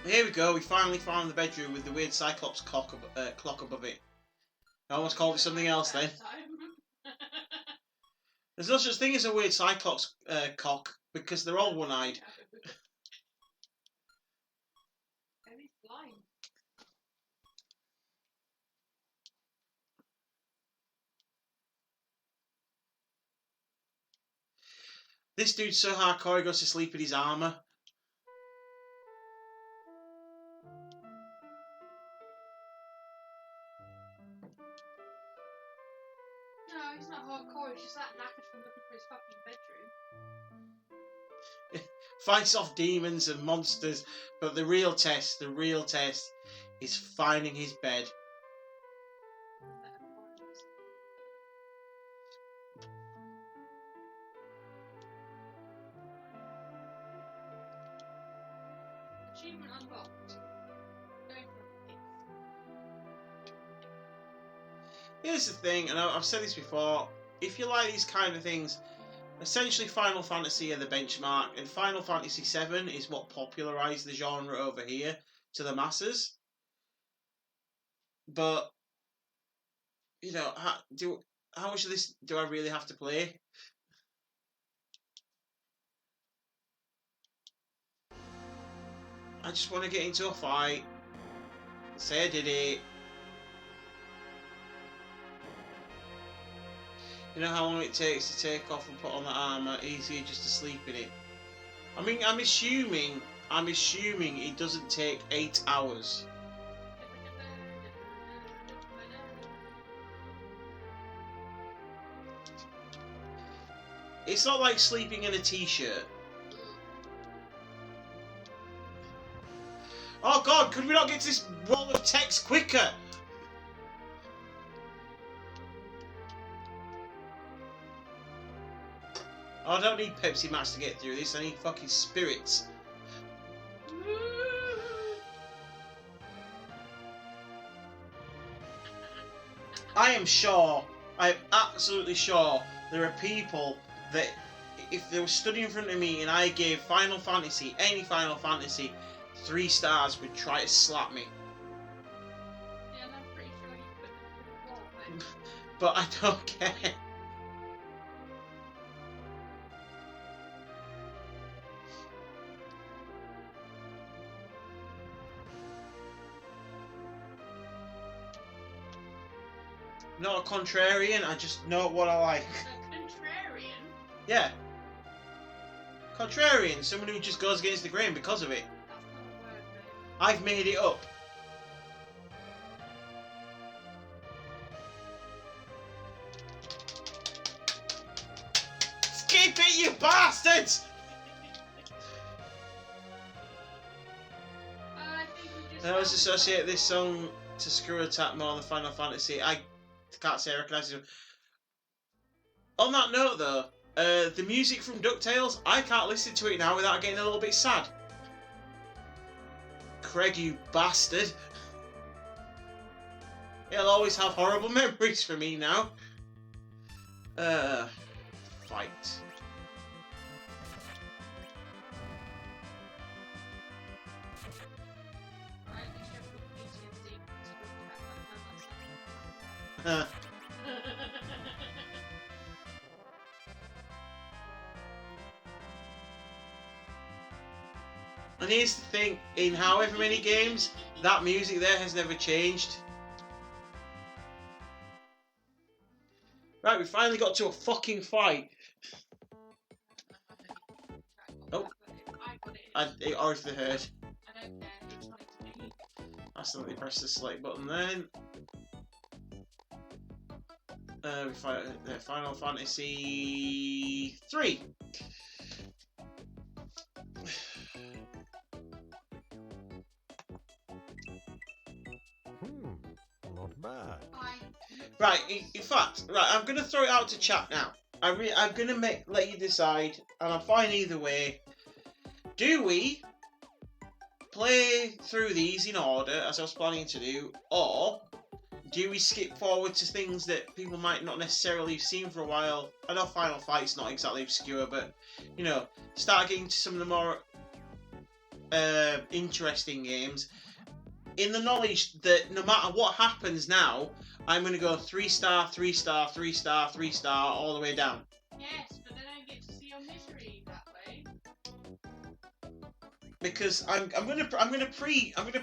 what? Here we go, we finally found the bedroom with the weird Cyclops clock above it. I almost called it something else then. There's no such thing as a weird Cyclops cock, because they're all one-eyed. And he's blind. This dude's so hardcore he goes to sleep in his armour. No, he's not hardcore, he's just that knackered from looking for his fucking bedroom. Fights off demons and monsters, but the real test is finding his bed. Achievement unlocked. Going for a Here's the thing, and I've said this before, if you like these kind of things, essentially Final Fantasy are the benchmark, and Final Fantasy VII is what popularised the genre over here to the masses. But, you know, how much of this do I really have to play? I just want to get into a fight, say I did it. You know how long it takes to take off and put on the armour? Easier just to sleep in it. I mean, I'm assuming it doesn't take 8 hours. It's not like sleeping in a t-shirt. Oh god, could we not get to this roll of text quicker? Oh, I don't need Pepsi Max to get through this, I need fucking spirits. I am absolutely sure there are people that if they were stood in front of me and I gave Final Fantasy, any Final Fantasy, 3 stars would try to slap me. Yeah, and I'm pretty sure you put them through the wall, But I don't care. Not a contrarian, I just know what I like. A contrarian? Yeah. Contrarian, someone who just goes against the grain because of it. That's not a word, mate. I've made it up. Skip it, you bastards! I think we just I always associate this song to Screw Attack more than Final Fantasy. I can't say I recognise it. On that note, though, the music from DuckTales, I can't listen to it now without getting a little bit sad. Craig, you bastard. He'll always have horrible memories for me now. Fight. Right, you should have put PTSD. Uh, and here's the thing, in however many games, that music there has never changed. Right, we finally got to a fucking fight. Oh. I got it. Or if they heard. I don't care. It's funny to me. Accidentally press the select button then. We fight Final Fantasy 3. Not bad. Bye. Right, in fact, right, I'm going to throw it out to chat now. I'm gonna let you decide, and I'm fine either way. Do we play through these in order, as I was planning to do, or do we skip forward to things that people might not necessarily have seen for a while? I know Final Fight's not exactly obscure, but, you know, start getting to some of the more interesting games, in the knowledge that no matter what happens now, I'm going to go 3-star, 3-star, 3-star, 3-star, all the way down. Yes, but then I get to see your misery that way. Because I'm gonna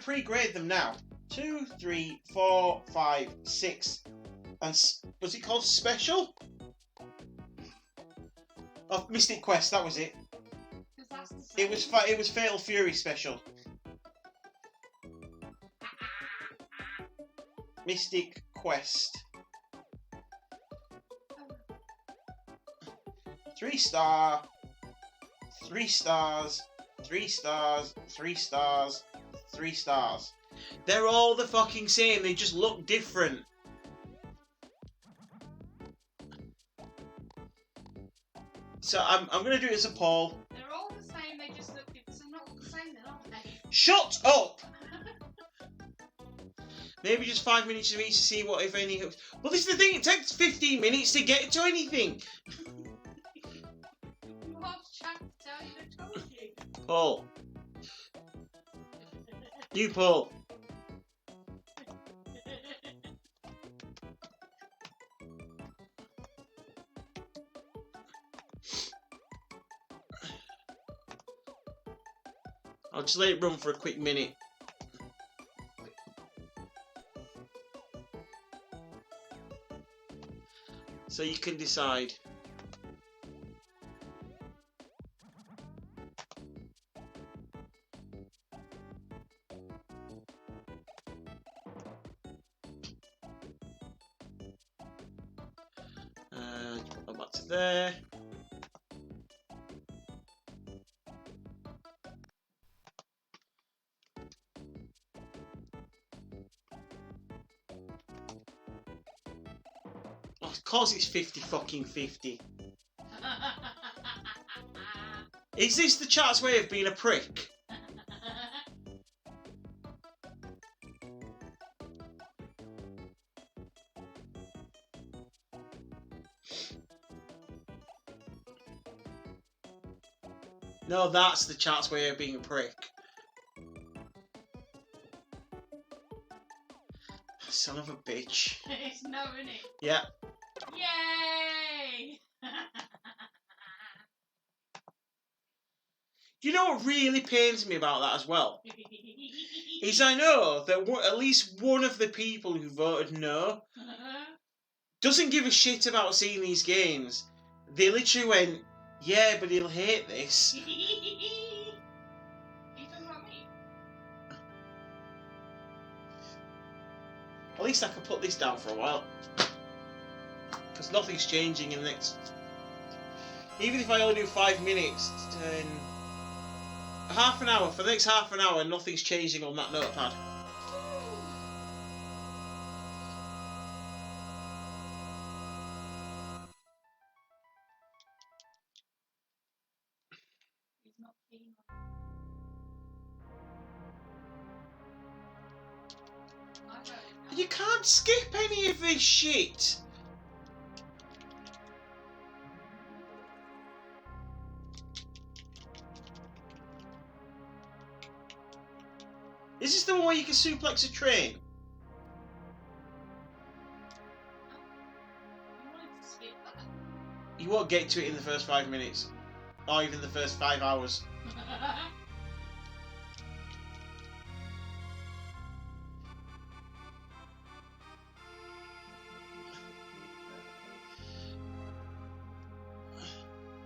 pre-grade them now. 2, 3, 4, 5, 6, and was it called Special? Oh, Mystic Quest. That was it. That's the same. It was Fatal Fury Special. Mystic Quest. 3-star, 3 stars, 3 stars, 3 stars, 3 stars. They're all the fucking same, they just look different. So I'm gonna do it as a poll. They're all the same, they just look different. They're not the same, then, aren't they? Shut up! Maybe just 5 minutes of each to see what, if any... Well, this is the thing, it takes 15 minutes to get to anything. You lost chat to tell you I told you. Paul. You, Paul. I'll just let it run for a quick minute. So you can decide. Go back to there. Of course it's 50 fucking 50. Is this the chat's way of being a prick? No, that's the chat's way of being a prick. Son of a bitch. It's no, isn't it? Yeah. Yay! You know what really pains me about that as well? Is I know that at least one of the people who voted no doesn't give a shit about seeing these games. They literally went, yeah, but he'll hate this. You talking about me? At least I can put this down for a while. Because nothing's changing in the next... Even if I only do 5 minutes, then... half an hour, for the next half an hour, nothing's changing on that notepad. He's not keen on it. You can't skip any of this shit! Is this the one where you can suplex a train? You wanted to skip that? You won't get to it in the first 5 minutes. Or even the first 5 hours.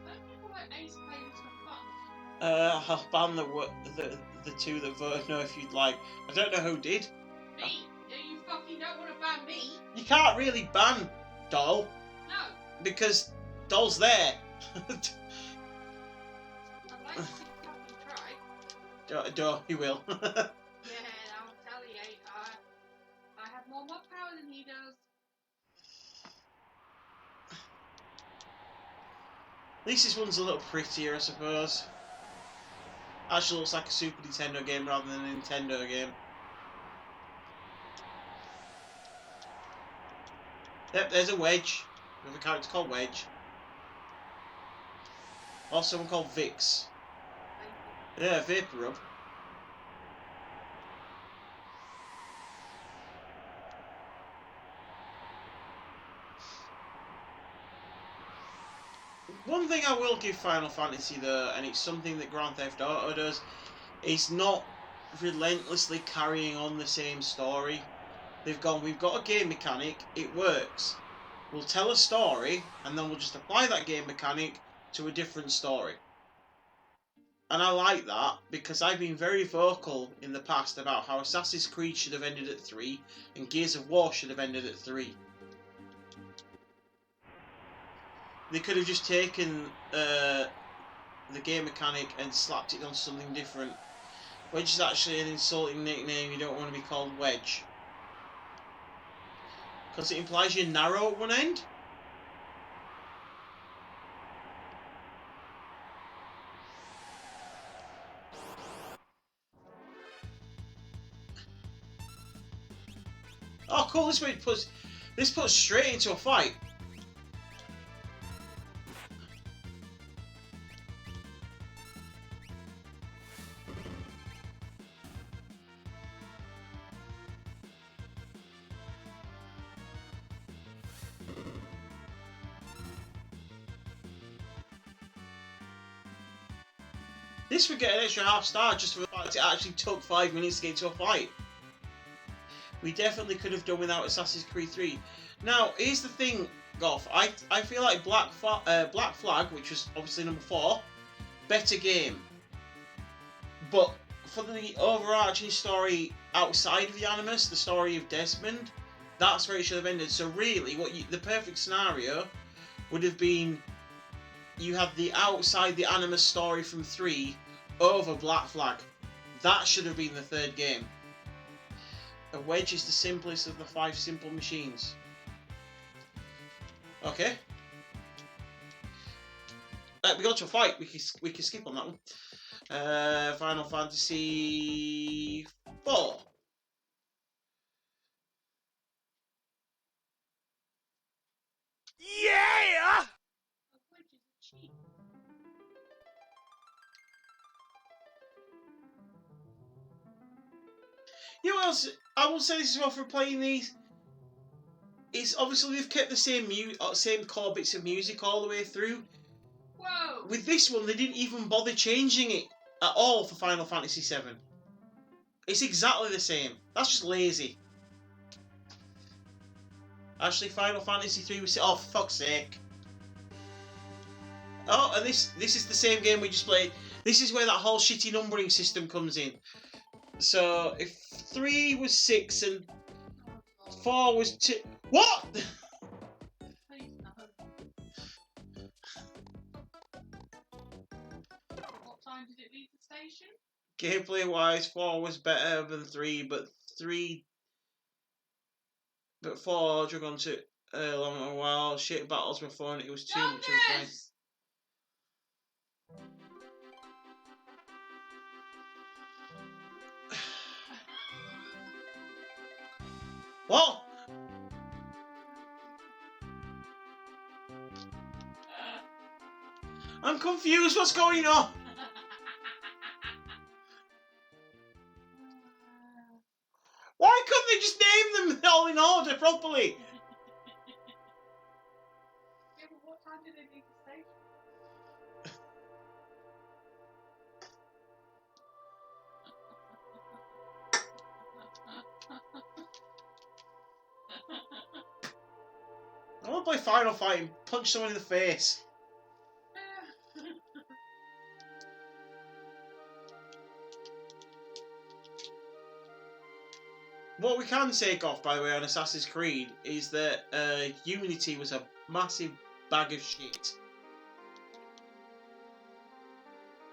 Don't people like Ace Players for fun? I'll ban the two that voted no if you'd like. I don't know who did. Me? You fucking don't want to ban me? You can't really ban Doll, No. because Doll's there. I'd like to see you fucking try. He will. Yeah, I'll tell you, I have more mod power than he does. At least this one's a little prettier, I suppose. Actually looks like a Super Nintendo game rather than a Nintendo game. Yep, there's a Wedge. There's a character called Wedge. Also one called Vix. Yeah, Vapor Rub. One thing I will give Final Fantasy though, and it's something that Grand Theft Auto does, is not relentlessly carrying on the same story. They've gone, we've got a game mechanic, it works. We'll tell a story, and then we'll just apply that game mechanic to a different story. And I like that, because I've been very vocal in the past about how Assassin's Creed should have ended at 3, and Gears of War should have ended at 3. They could have just taken the game mechanic and slapped it on something different. Wedge is actually an insulting nickname, you don't want to be called Wedge. Because it implies you're narrow at one end. Oh cool, this puts straight into a fight. This would get an extra half star just for the fact it actually took 5 minutes to get to a fight. We definitely could have done without Assassin's Creed 3. Now, here's the thing, Goff. I feel like Black Flag, which was obviously number 4, better game. But for the overarching story outside of the Animus, the story of Desmond, that's where it should have ended. So really, the perfect scenario would have been you have the outside the Animus story from 3 over Black Flag. That should have been the third game. A Wedge is the simplest of the 5 simple machines. Okay. We got to a fight. We can skip on that one. Final Fantasy 4. Yeah! You know what else? I will say this as well for playing these. It's obviously they've kept the same core bits of music all the way through. Whoa! With this one, they didn't even bother changing it at all for Final Fantasy VII. It's exactly the same. That's just lazy. Actually, Final Fantasy 3 was... Oh, for fuck's sake. Oh, and this is the same game we just played. This is where that whole shitty numbering system comes in. So, if 3 was 6 and 4 was 2... What?! Please no. What time did it leave the station? Gameplay wise, 4 was better than 3, but 4 drug on to a long while. Shit battles were fun. It was too much of a thing. What? I'm confused. What's going on? Why couldn't they just name them all in order properly? Yeah, but what time did it leave the station? I want to play Final Fight and punch someone in the face. What we can take off, by the way, on Assassin's Creed is that Unity was a massive bag of shit.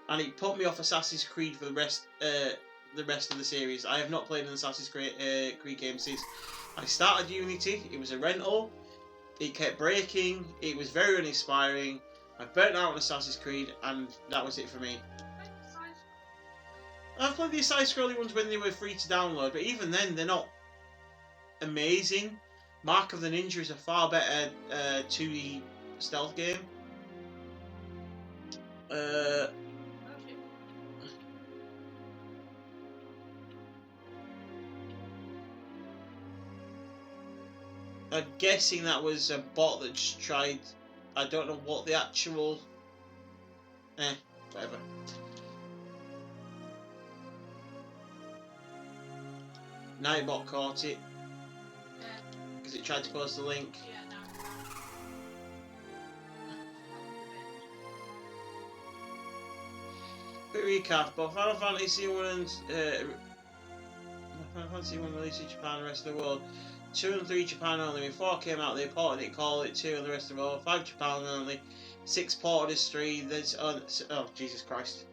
And it put me off Assassin's Creed for the rest of the series. I have not played an Assassin's Creed game since I started Unity. It was a rental. It kept breaking. It was very uninspiring. I burnt out on Assassin's Creed, and that was it for me. I've played the side-scrolling ones when they were free to download, but even then, they're not amazing. Mark of the Ninja is a far better 2D stealth game. I'm guessing that was a bot that just tried. I don't know what the actual. Whatever. Nightbot caught it because it tried to post the link. Yeah, no. Quick recap: both Final Fantasy 1 and Final Fantasy 1 released in Japan and the rest of the world. 2 and 3 Japan only. When 4 came out, they ported it, called it 2 and the rest of the world. 5 Japan only. 6 ported as 3. There's oh Jesus Christ.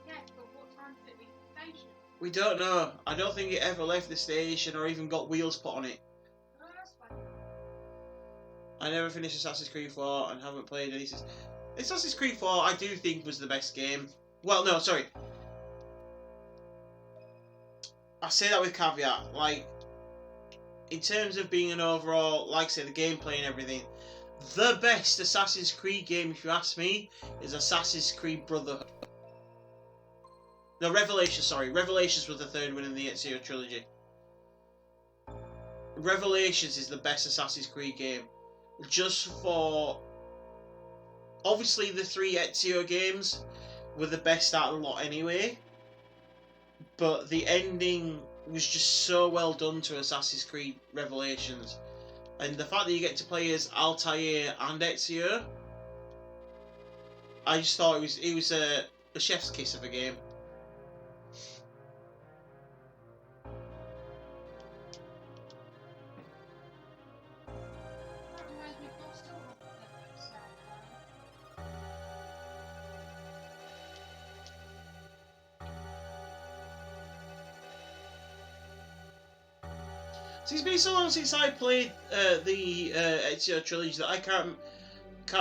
Yeah, but what time did it leave the station? We don't know. I don't think it ever left the station or even got wheels put on it. Oh, that's fine. I never finished Assassin's Creed 4 and haven't played any. Assassin's Creed 4 I do think was the best game. Well, no, sorry. I say that with caveat. Like, in terms of being an overall, like I say, the gameplay and everything, the best Assassin's Creed game, if you ask me, is Assassin's Creed Brotherhood. No, Revelations, sorry. Revelations was the third one in the Ezio trilogy. Revelations is the best Assassin's Creed game. Just for... Obviously, the 3 Ezio games were the best out of the lot anyway. But the ending was just so well done to Assassin's Creed Revelations. And the fact that you get to play as Altair and Ezio, I just thought it was a chef's kiss of a game. That reminds me of Ghost of So it's been so long since I played the Ezio trilogy that I can't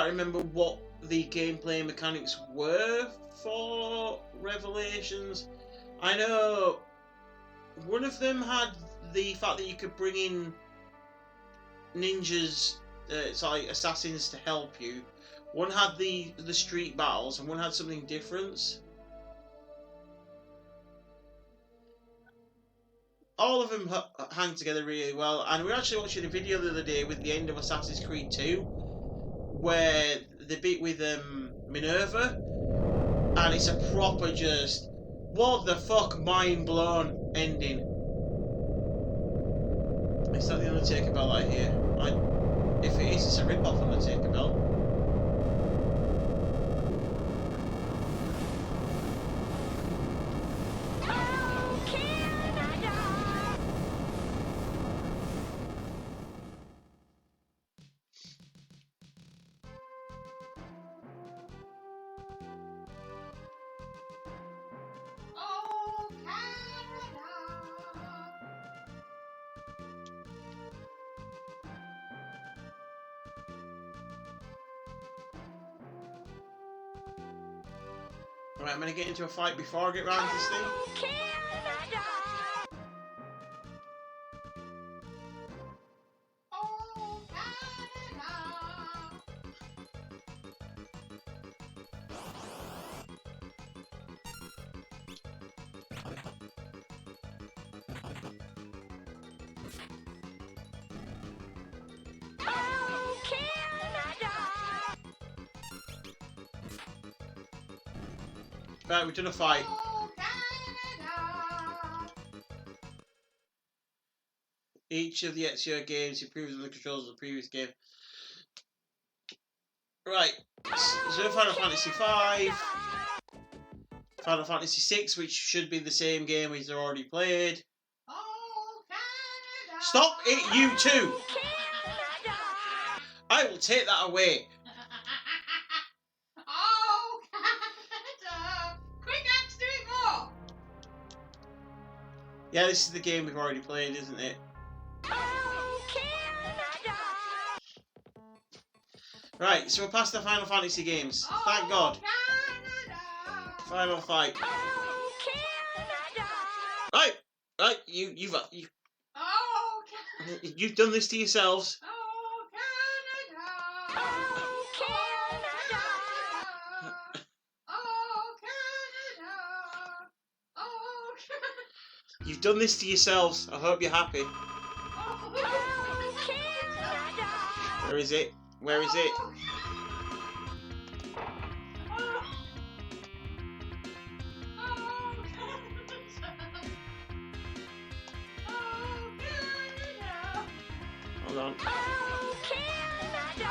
remember what the gameplay mechanics were for Revelations. I know one of them had the fact that you could bring in ninjas, assassins to help you. One had the street battles, and one had something different. All of them hang together really well, and we were actually watching a video the other day with the end of Assassin's Creed 2, where they beat with Minerva, and it's a proper just, what the fuck, mind blown ending. Is that the Undertaker belt I hear? If it is, it's a rip-off Undertaker belt. Oh, Canada! Right, I'm gonna get into a fight before I get round to this thing. Oh, Canada! Right, we've done a fight. Oh, Canada! Each of the Ezio games improves on the controls of the previous game. Right, so Final Fantasy 5, Final Fantasy 6, which should be the same game as they're already played. Oh, Canada! Stop it, you two! I will take that away. Oh, Canada! Quick, Axe, do it more! Yeah, this is the game we've already played, isn't it? Right, so we're past the Final Fantasy games. Oh, Thank God. Canada. Final fight. Oh, Canada. Right, Oh, Canada. you've done this to yourselves. Oh, Canada. Oh, Canada. Oh, Canada. Oh, Canada. You've done this to yourselves. I hope you're happy. Oh, Canada. Where is it? Where is it? Hold on. Oh, Canada.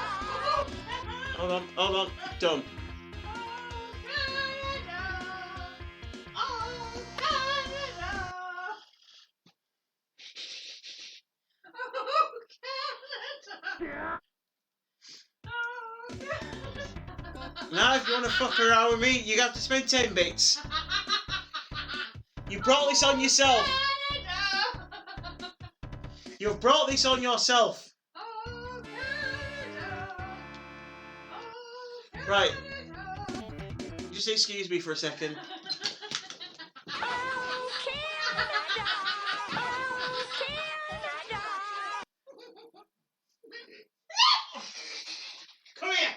Hold on. Done. Now if you want to fuck around with me, you have to spend 10 bits. You brought this on yourself. You've brought this on yourself. Right. Just excuse me for a second. Oh, Canada. Oh, Canada. Come here.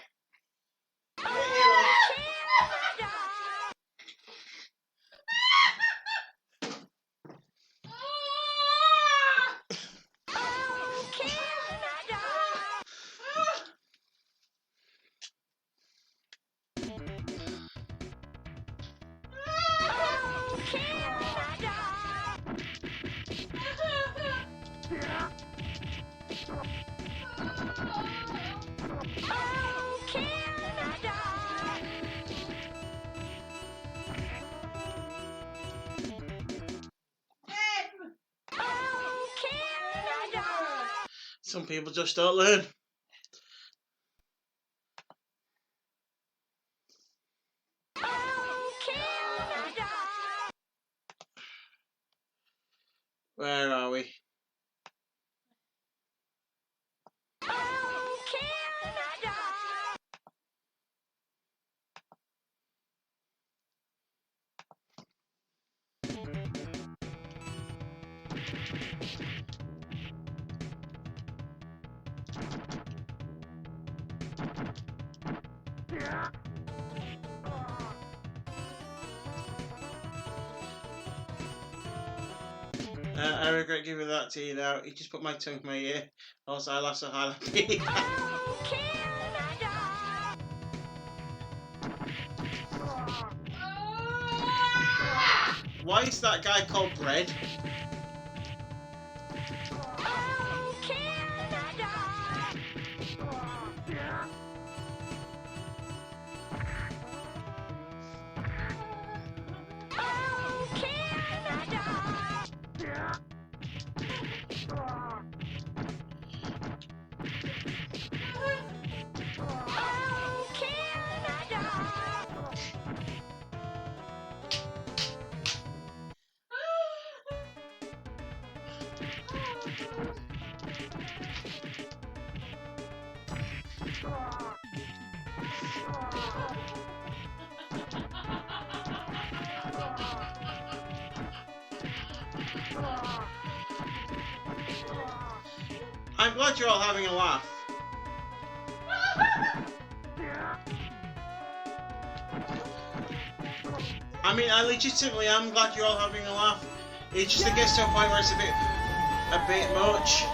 Some people just don't learn. Where are we? I regret giving that to you now. You just put my tongue in my ear. Also, I laugh so hard. Why is that guy called Bread? I'm glad you're all having a laugh. I mean, I legitimately am glad you're all having a laugh. It just gets to a point where it's a bit much.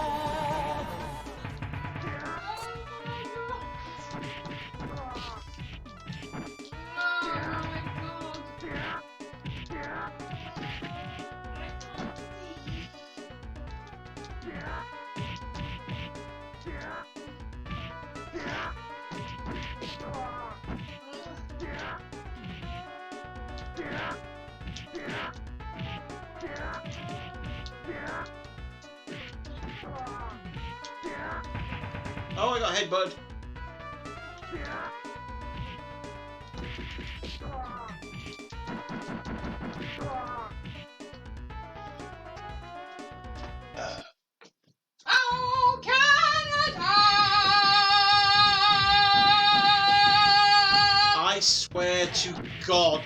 Oh, I got headbutt. Oh, Canada! swear to God.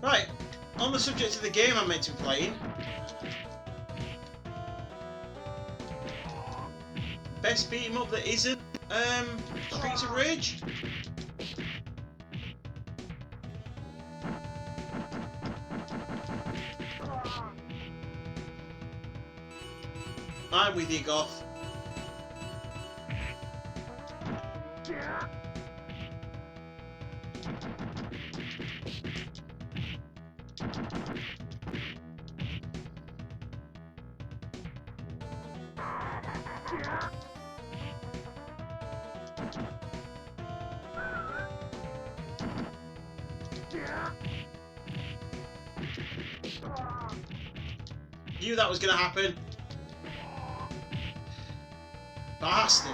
Right, on the subject of the game I'm meant to be playing. Best beat 'em up that isn't Streets of Rage. I'm with you, Goth. Knew that was gonna happen. Bastard.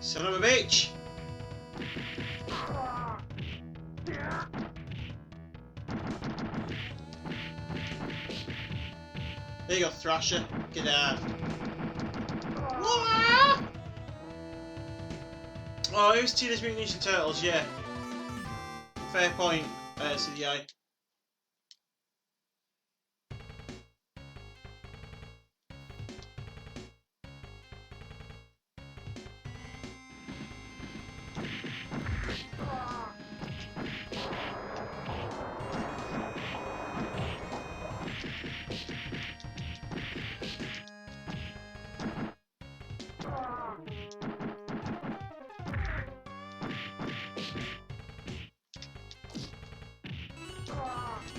Son of a bitch! There you go, Thrasher. Get out. Oh, it was Teenage Mutant Ninja Turtles, yeah. Fair point, CDI.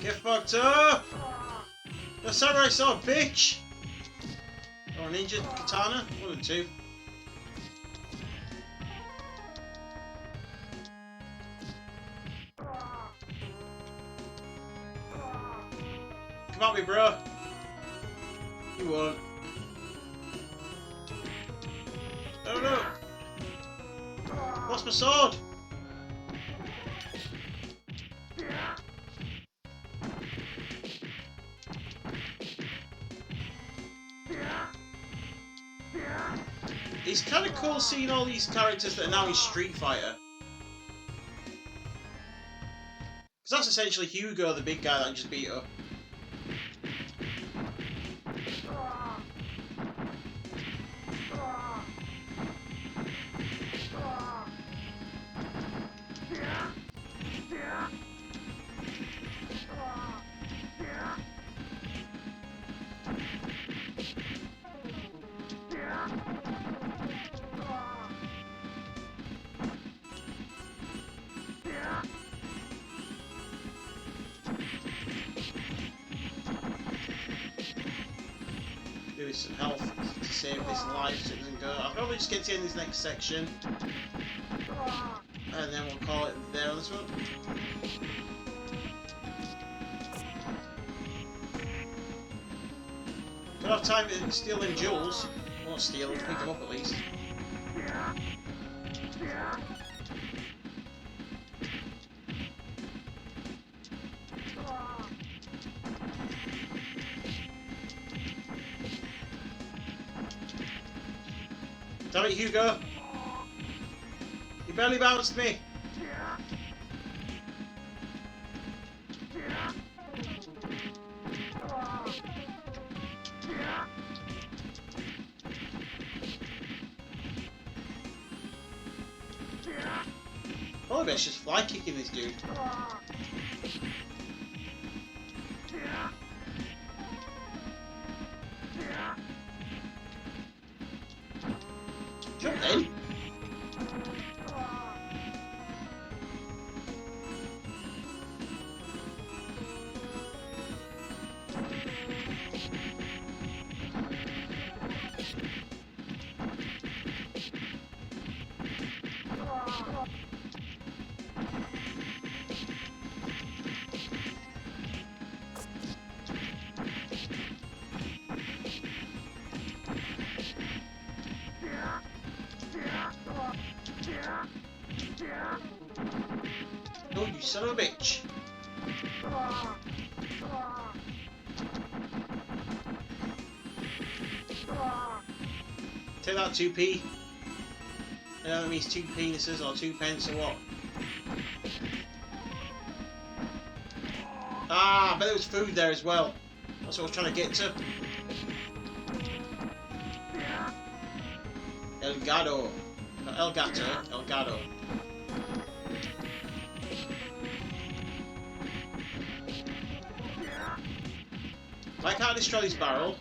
Get fucked up! The samurai sword, bitch! Or a ninja katana? One of the two. Come at me, bro. You won't. Oh no! What's my sword? It's kind of cool seeing all these characters that are now in Street Fighter. Because that's essentially Hugo, the big guy that I just beat up. Some health to save this life so it doesn't go. I'll probably just get to the end of this next section and then we'll call it there on this one. Don't have time to steal them jewels. I won't steal them, pick them up at least. Damn it, Hugo! You barely bounced me! Probably best just fly kicking this dude. Jump then! Oh, you son of a bitch. Take that 2p. I know that means 2 penises or 2 pence or what. Ah, but there was food there as well. That's what I was trying to get to. El Gato. Not El Gato, El Gato. I can't destroy this barrel.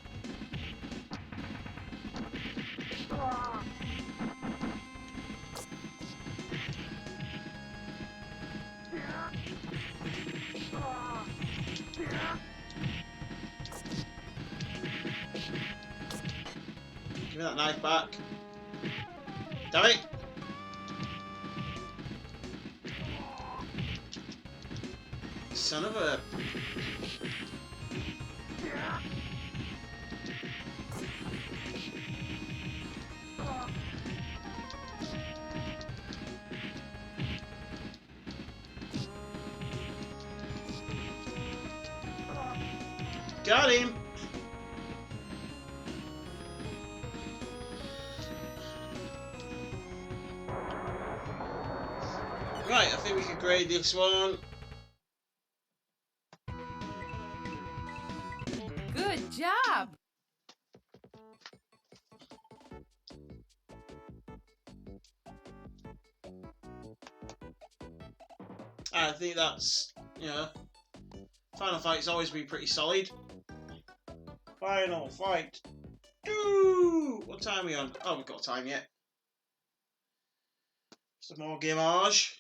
Give me that knife back. Damn it! Son of a... Got him! Right, I think we can grade this one. Good job. I think that's, you know, Final Fight's always been pretty solid. Final Fight 2! What time are we on? Oh, we've got time yet. Some more gamage.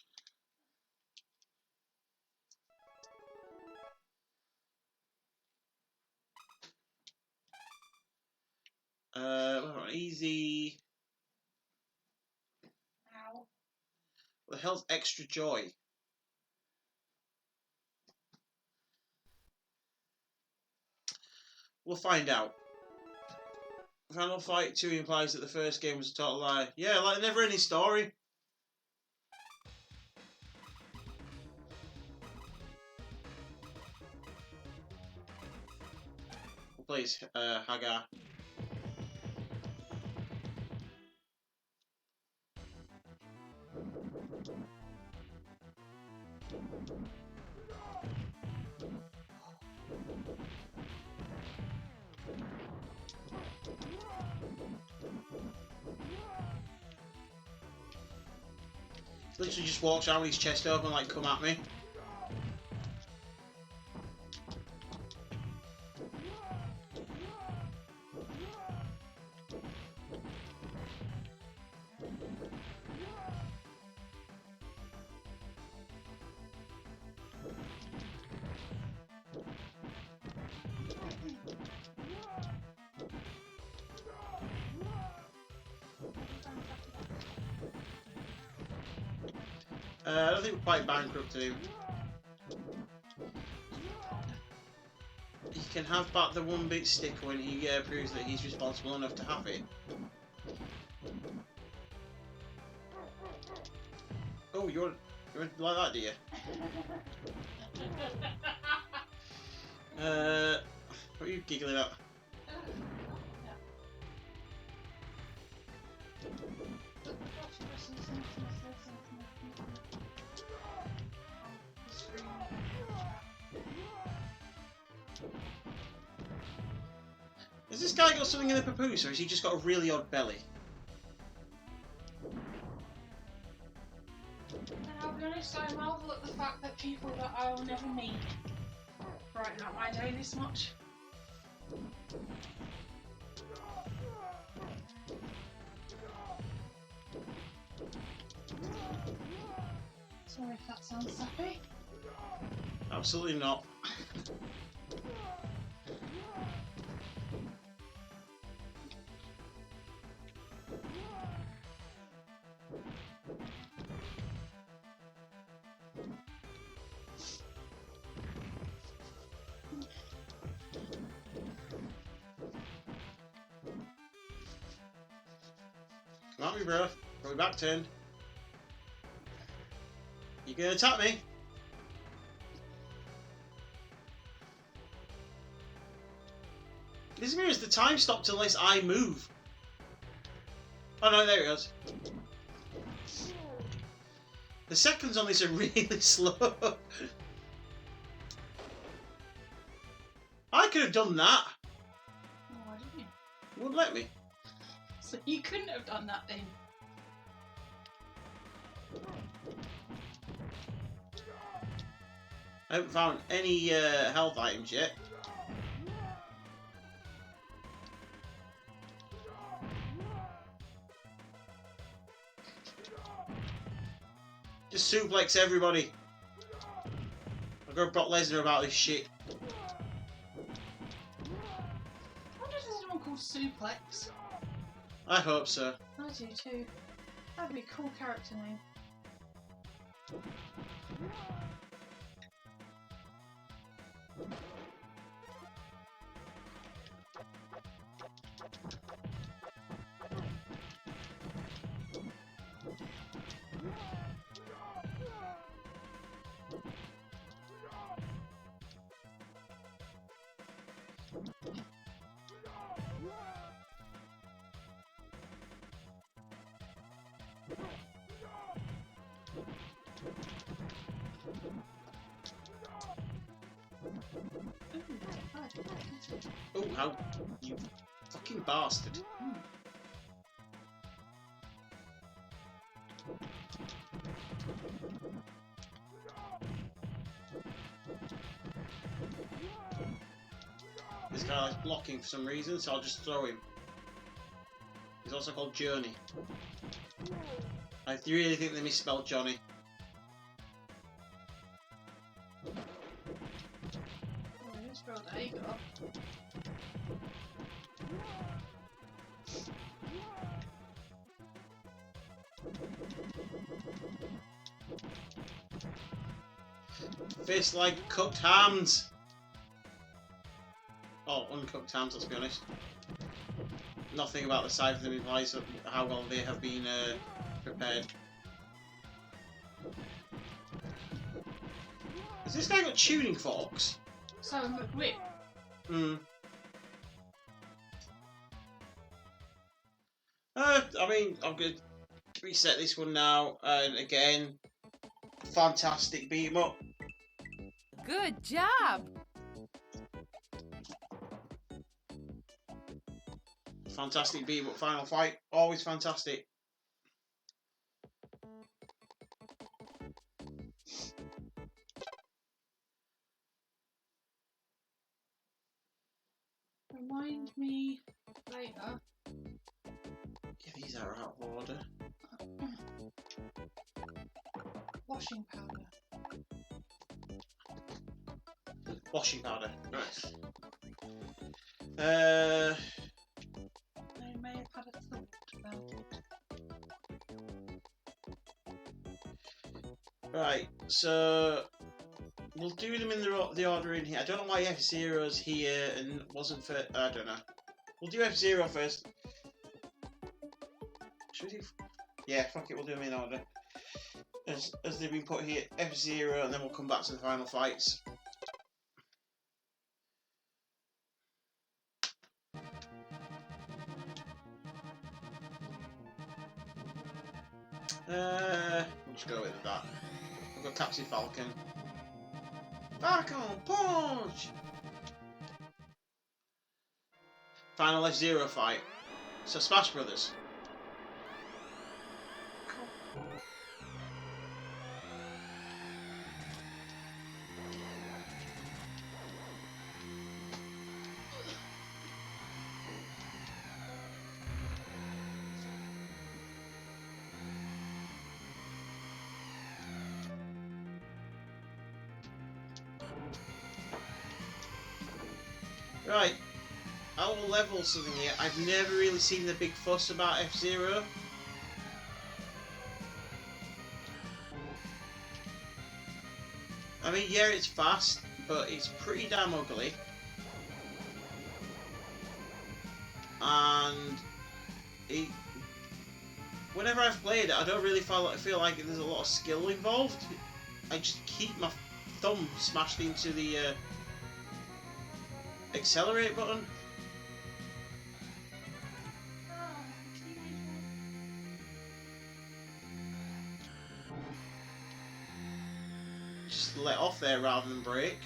Easy. Ow. What the hell's extra joy? We'll find out. Final Fight 2 implies that the first game was a total lie. Yeah, like a never-ending story. Please, Hagar. Literally just walks around with his chest open like, come at me. I don't think we're quite bankrupted him. He can have back the 1-bit stick when he proves that he's responsible enough to have it. Oh, you're like that, do you? What are you giggling at? Has this guy got something in the papoose, or has he just got a really odd belly? And I'll be honest, I marvel at the fact that people that I will never meet brighten up my day this much. Sorry if that sounds sappy. Absolutely not. Come at me, bro. Got my back turned. You gonna attack me? This mirror is the time stopped unless I move. Oh no, there it goes. The seconds on this are really slow. I could have done that. Oh, why didn't you? Wouldn't let me. So you couldn't have done that then. I haven't found any health items yet. Just suplex everybody. I've got Brock Lesnar about this shit. I wonder if there's anyone called Suplex. I hope so. I do too. That'd be a cool character name. Oh, how you fucking bastard. This guy is blocking for some reason, so I'll just throw him. He's also called Journey. I really think they misspelled Johnny. Oh, you spelled Agar. Fist like cooked hams. Oh, uncooked hams, let's be honest. Nothing about the size of them implies how well they have been prepared. Has this guy got tuning forks? So McWhip. Hmm. I mean, I'm going to reset this one now, and again, fantastic beat 'em up. Good job. Fantastic beat 'em up final fight, always fantastic. Remind me later. Yeah, these are out of order. Washing powder. Washing powder, right. They may have had a thought about it. Right, so we'll do them in the order in here. I don't know why F-Zero's here and wasn't for. I don't know. We'll do F-Zero first. Should we do? Yeah, fuck it. We'll do them in order as they've been put here. F-Zero, and then we'll come back to the final fights. We'll just go with that. We've got Captain Falcon. Falcon Punch! Final F-Zero fight. So Smash Brothers. Right, I will level something here. I've never really seen the big fuss about F-Zero. I mean, yeah, it's fast, but it's pretty damn ugly. And whenever I've played it, I don't really feel like there's a lot of skill involved. I just keep my thumb smashed into the accelerate button. Just let off there rather than brake.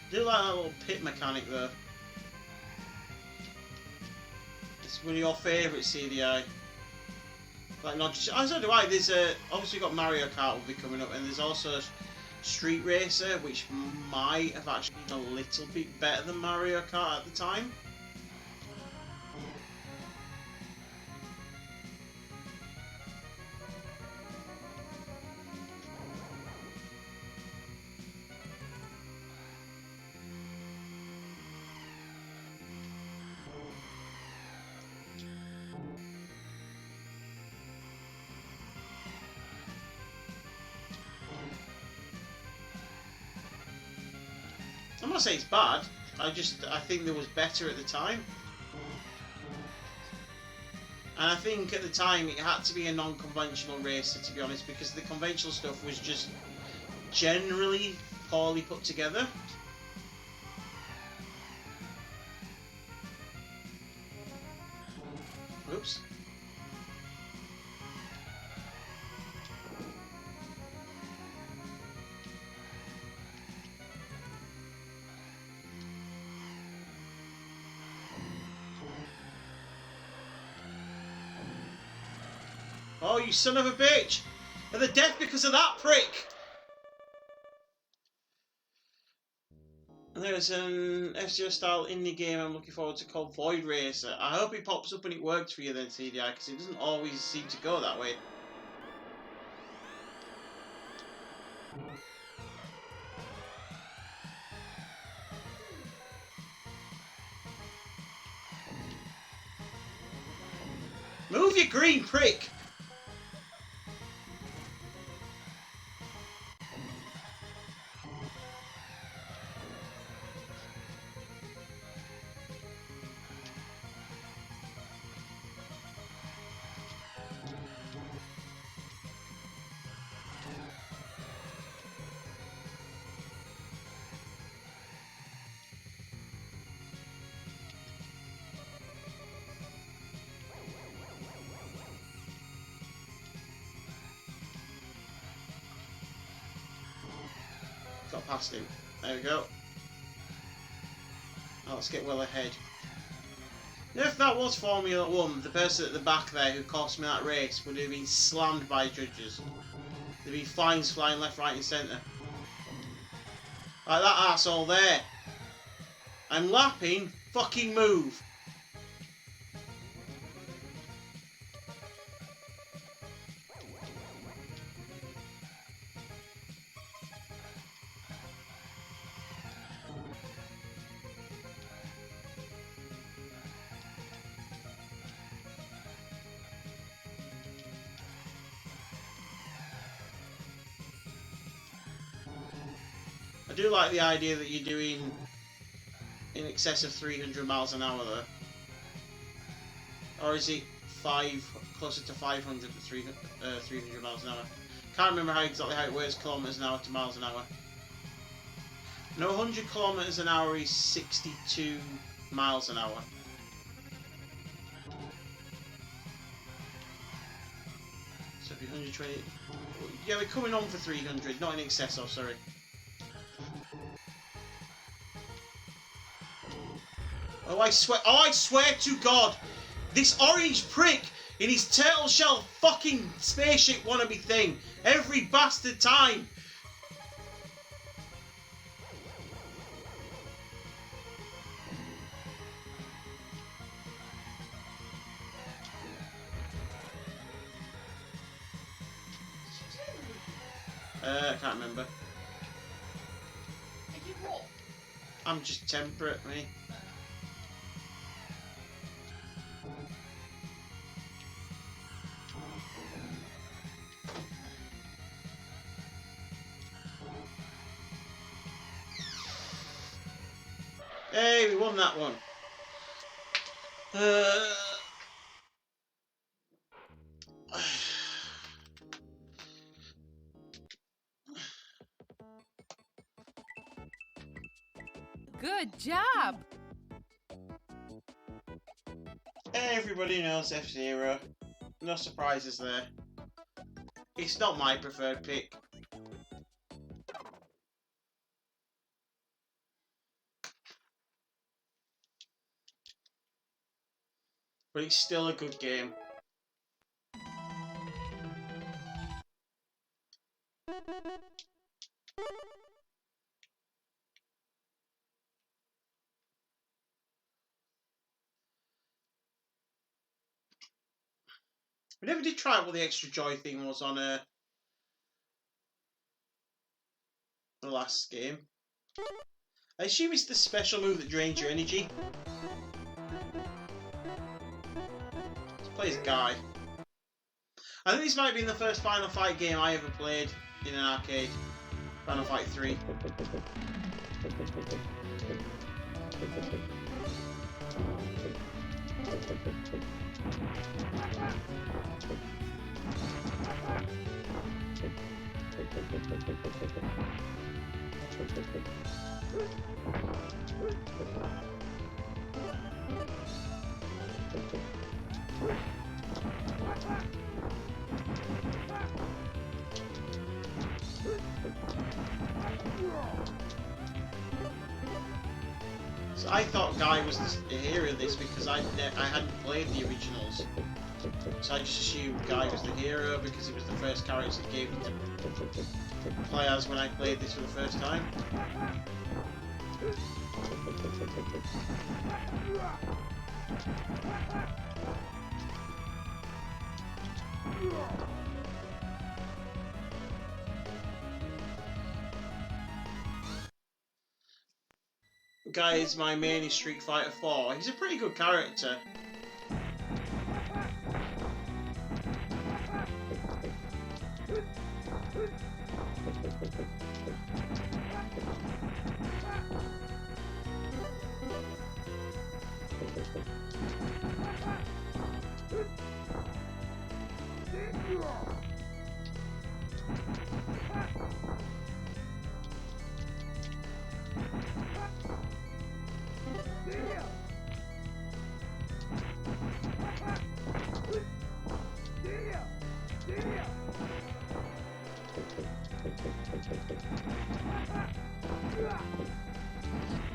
I do like that little pit mechanic though. It's one of your favourite CDI. Like not just, so do I. There's obviously got Mario Kart will be coming up, and there's also Street Racer, which might have actually been a little bit better than Mario Kart at the time. I'm not saying it's bad. I think there was better at the time. And I think at the time it had to be a non-conventional racer, to be honest, because the conventional stuff was just generally poorly put together. Oops. Oh, you son of a bitch! Are they death because of that prick? There's an F-Zero style indie game I'm looking forward to called Void Racer. I hope it pops up and it works for you then, CDI, because it doesn't always seem to go that way. Move, you green prick! Got past him. There we go. Oh, let's get well ahead. If that was Formula 1, the person at the back there who cost me that race would have been slammed by judges. There'd be fines flying left, right and centre. Like that arsehole there. I'm lapping, fucking move. I do like the idea that you're doing in excess of 300 miles an hour though. Or is it closer to 500 to 300 miles an hour? Can't remember exactly how it works, kilometres an hour to miles an hour. No, 100 kilometres an hour is 62 miles an hour. So it'd be 120. Yeah, we're coming on for 300, not in excess of, sorry. Oh, I swear to God, this orange prick in his turtle shell fucking spaceship wannabe thing, every bastard time. I can't remember. I'm just temperate, me. Hey, we won that one. job! Everybody knows F-Zero. No surprises there. It's not my preferred pick. But it's still a good game. We never did try out what the extra joy thing was on the last game. I assume it's the special move that drains your energy. Let's play as Guy. I think this might be the first Final Fight game I ever played in an arcade. Final Fight 3. So I thought Guy was the hero of this because I hadn't played the originals. So I just assumed Guy was the hero because he was the first character that gave me to play as when I played this for the first time. Guy is my main in Street Fighter 4. He's a pretty good character.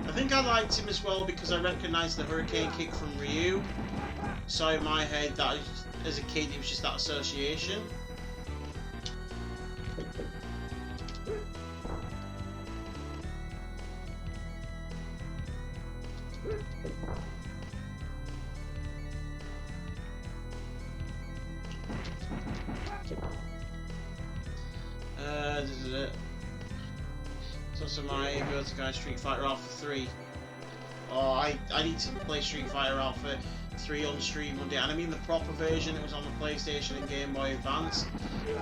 I think I liked him as well because I recognised the Hurricane Kick from Ryu. So in my head, that as a kid, it was just that association. This is it. It's also my ability guy Street Fighter Alpha 3. Oh, I need to play Street Fighter Alpha 3 on stream one day, and I mean the proper version. It was on the PlayStation and Game Boy Advance,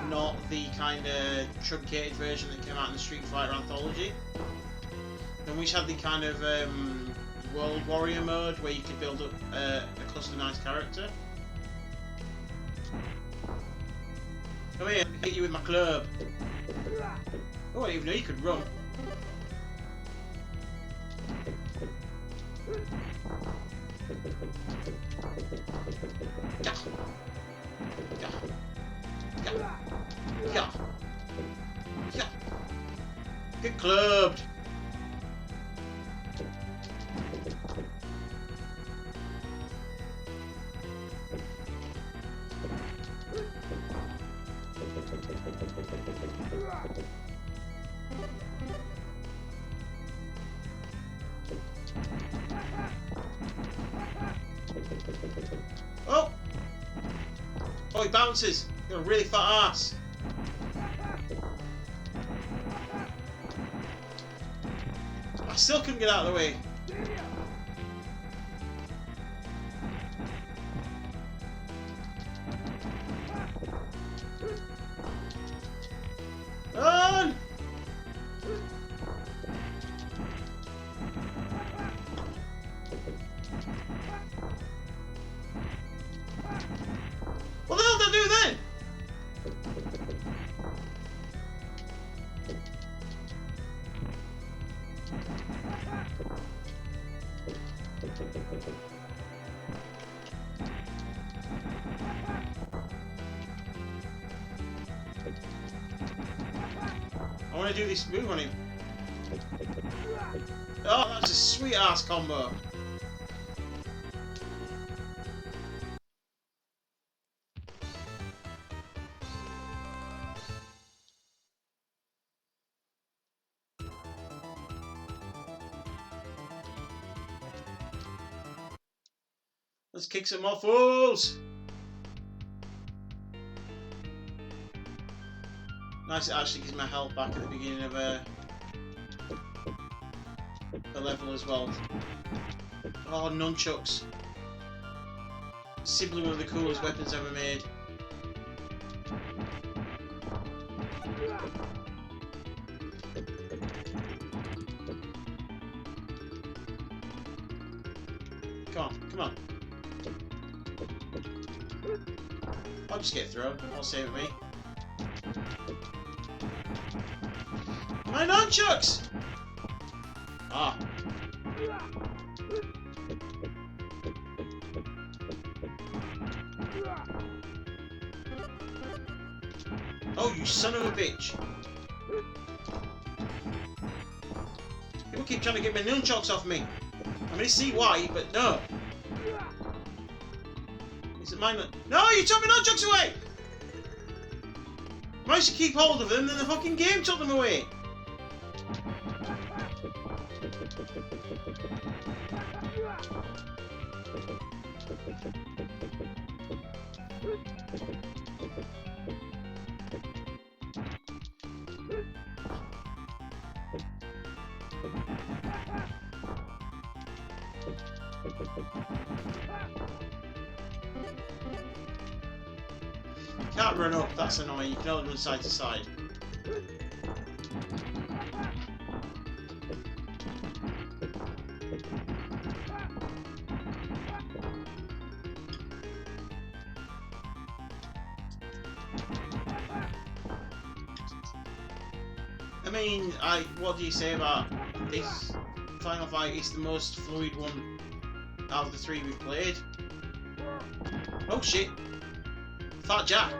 not the kind of truncated version that came out in the Street Fighter Anthology. And which had the kind of World Warrior mode where you could build up a customized character. Come here, I'll hit you with my club. Oh, I didn't even know you could run. Yeah. Yeah. Yeah. Yeah. Yeah. Get clubbed. Oh! Oh, he bounces! You're a really fat ass! I still couldn't get out of the way. Run! What the hell did I do then? want to do this move on him. Oh, that's a sweet ass combo. Let's kick some more fools. Nice, it actually gives my health back at the beginning of the level as well. Oh, nunchucks. Simply one of the coolest weapons ever made. Come on, come on. I'll just get thrown. I'll save it me. My nunchucks! Ah. Oh, you son of a bitch. People keep trying to get my nunchucks off me. I mean, I see why, but no. Is it mine? No, you took my nunchucks away! I managed to keep hold of them, then the fucking game took them away. Can't run up, that's annoying. You can only run side to side. I mean, what do you say about this Final Fight? It's the most fluid one out of the three we've played. Oh shit! Fat Jack!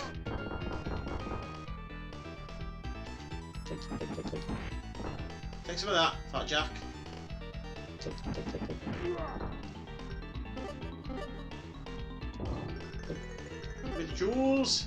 Take some of that, Fat Jack. With jewels!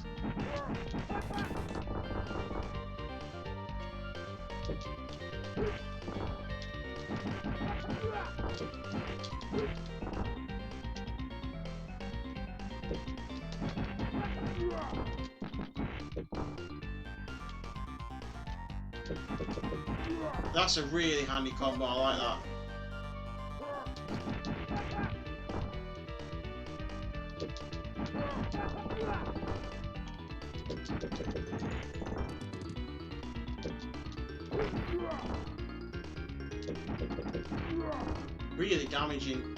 That's a really handy combo, I like that. Really damaging.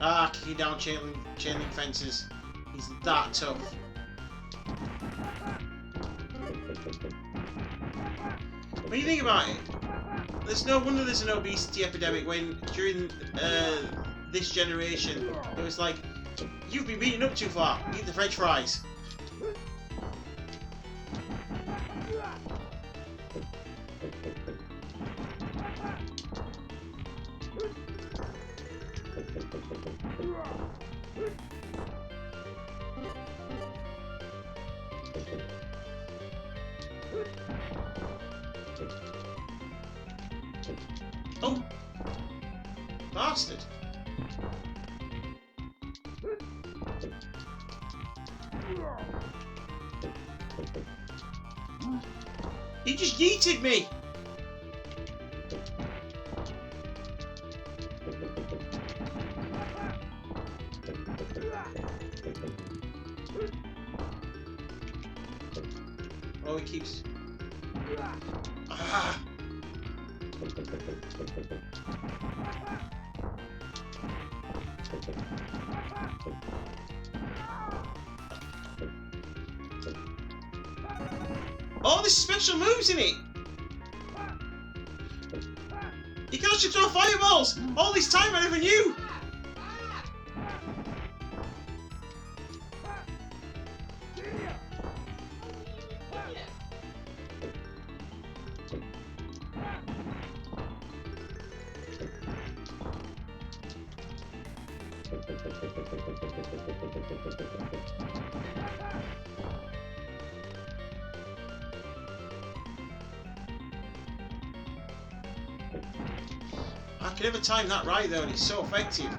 Ah, kicking down chain link fences. He's that tough. When you think about it, there's no wonder there's an obesity epidemic when during this generation it was like, you've been beaten up too far, eat the French fries. Oh! Bastard! He just yeeted me! Oh, he keeps... Ah! Oh, there's special moves in it! You can actually throw fireballs! All this time I never knew! I can never time that right though, and it's so effective.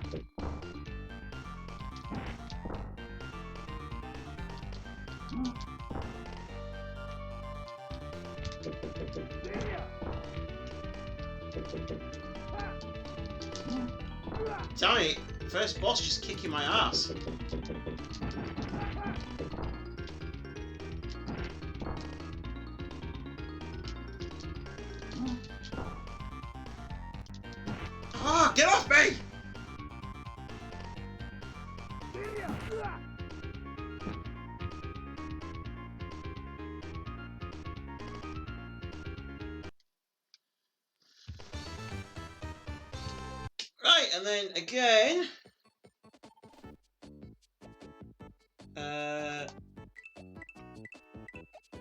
Damn it! First boss just kicking my ass. Ah, get off me! Right, and then again.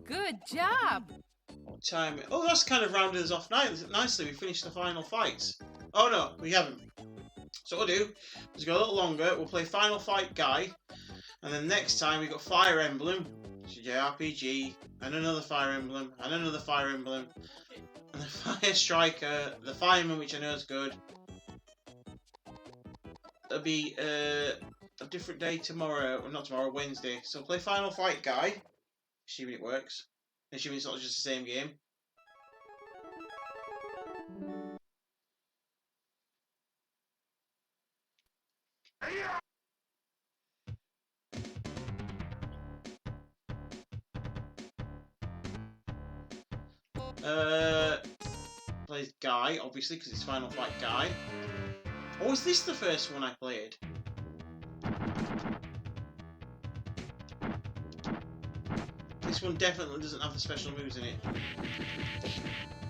Good job. What time? Oh, that's kind of rounded us off nicely. We finished the final fights. Oh no, we haven't. So what we'll do is go a little longer. We'll play Final Fight Guy, and then next time we got Fire Emblem, JRPG, and another Fire Emblem, and another Fire Emblem, and the Fire Striker, the Fireman, which I know is good. It'll be a different day tomorrow, or not tomorrow, Wednesday. So we'll play Final Fight Guy, assuming it works, assuming it's not just the same game. Plays Guy, obviously, because it's Final Fight Guy. Or was this the first one I played? This one definitely doesn't have the special moves in it.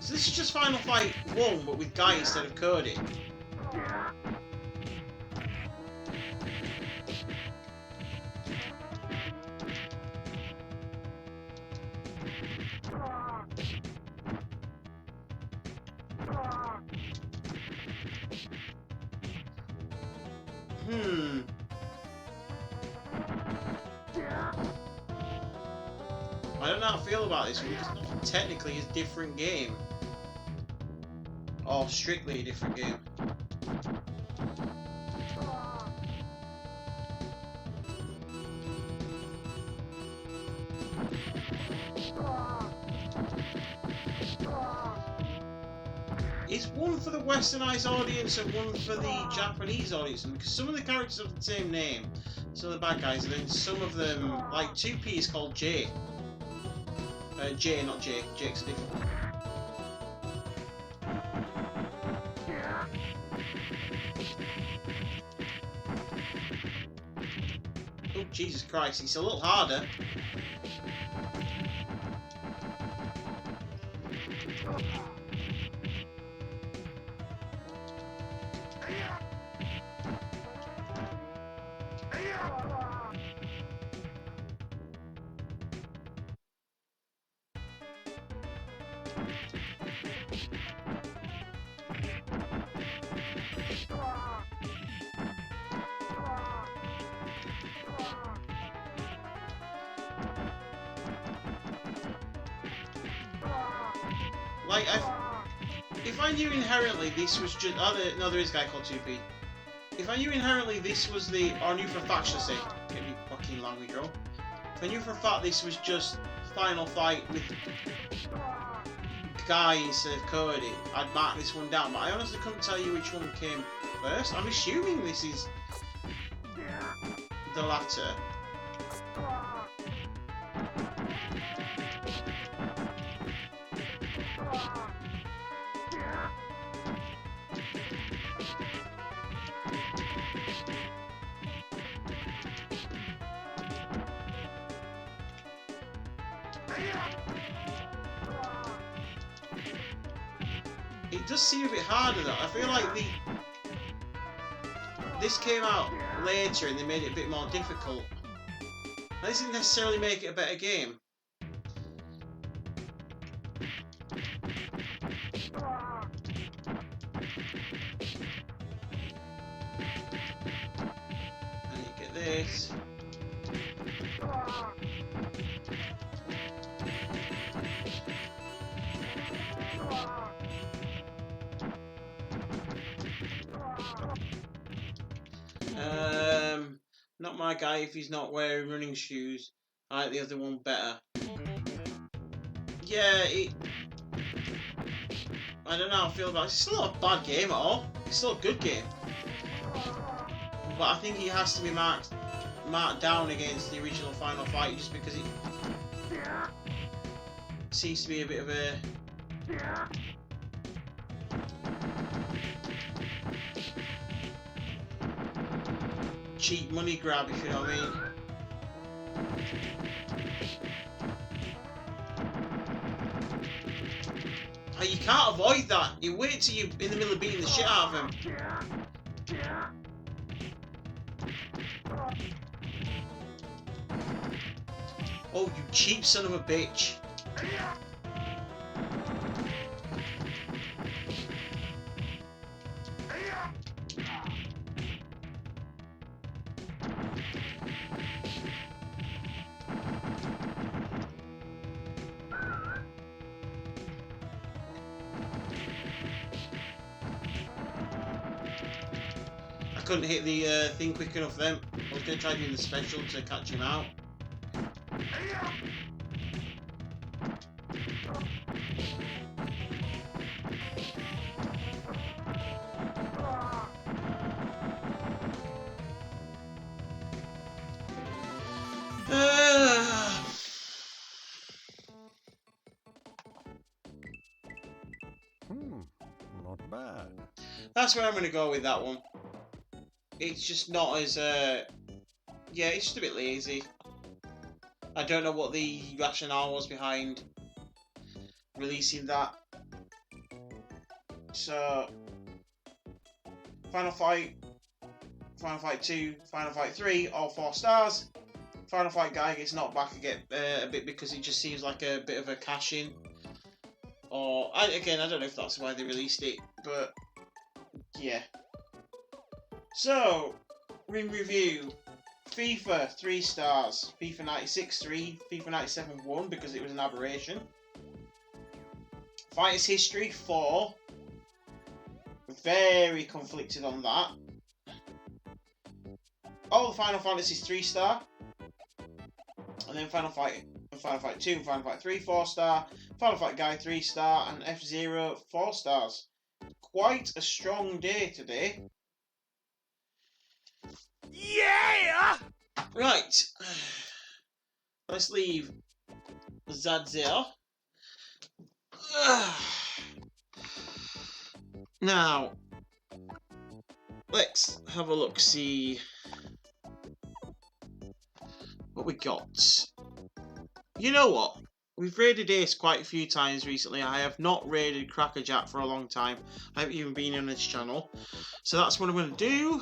So this is just Final Fight 1, but with Guy instead of Cody. I don't know how I feel about this one because it's not technically a different game. Or strictly a different game. It's one for the Westernized audience and one for the Japanese audience, and because some of the characters have the same name, some of the bad guys, and then some of them, like 2P is called J. J, not Jake. Jake's a different one. Oh, Jesus Christ, it's a little harder. Like, if I knew inherently this was just... no, there is a guy called 2P. If I knew inherently this was the... Or I knew for a fact, should I say. Get me fucking language wrong. If I knew for a fact this was just Final Fight with Guy instead of Cody, I'd mark this one down. But I honestly couldn't tell you which one came first. I'm assuming this is the latter. It does seem a bit harder though. I feel like this came out later and they made it a bit more difficult. That doesn't necessarily make it a better game. this. Not my guy if he's not wearing running shoes. I like the other one better. Yeah, I don't know how I feel about it. It's still not a bad game at all. It's still a good game. But I think he has to be marked down against the original Final Fight just because it seems to be a bit of a... cheap money grab, if you know what I mean. Oh, you can't avoid that. You wait till you're in the middle of beating the shit out of him. Oh, you cheap son of a bitch. I couldn't hit the thing quick enough then. I was going to try doing the special to catch him out. Not bad. That's where I'm going to go with that one. It's just not as, yeah, it's just a bit lazy. I don't know what the rationale was behind releasing that. So, Final Fight 2, Final Fight 3, all 4 stars. Final Fight guy gets knocked back again a bit because it just seems like a bit of a cash-in. Or, again, I don't know if that's why they released it, but yeah. So, in review, FIFA 3 stars, FIFA 96 3, FIFA 97 1 because it was an aberration. Fighters History 4, very conflicted on that. All the Final Fantasies 3 star, and then Final Fight 2, and Final Fight 3 4 star, Final Fight Guy 3 star, and F-Zero 4 stars. Quite a strong day today. Yeah! Right, let's leave that there. Now, let's have a look, see what we got. You know what? We've raided Ace quite a few times recently. I have not raided Crackerjack for a long time. I haven't even been on this channel. So that's what I'm going to do.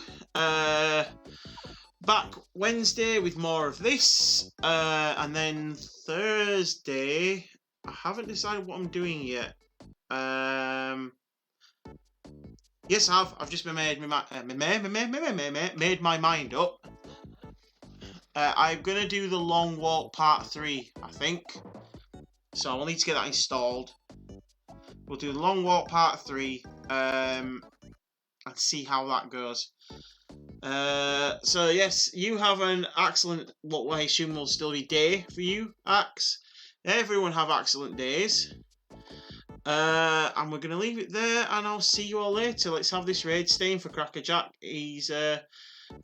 Back Wednesday with more of this. And then Thursday, I haven't decided what I'm doing yet. Yes, I have. I've just made my mind up. I'm going to do the Long Walk Part 3, I think. So I'll need to get that installed. We'll do the Long Walk Part 3 and see how that goes. So yes, you have an excellent, what I assume will still be day for you, Axe. Everyone have excellent days. And we're going to leave it there, and I'll see you all later. Let's have this raid staying for Crackerjack. He's a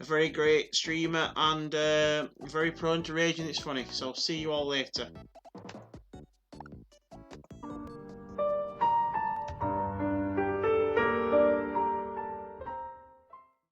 very great streamer and very prone to rage, and it's funny. So see you all later.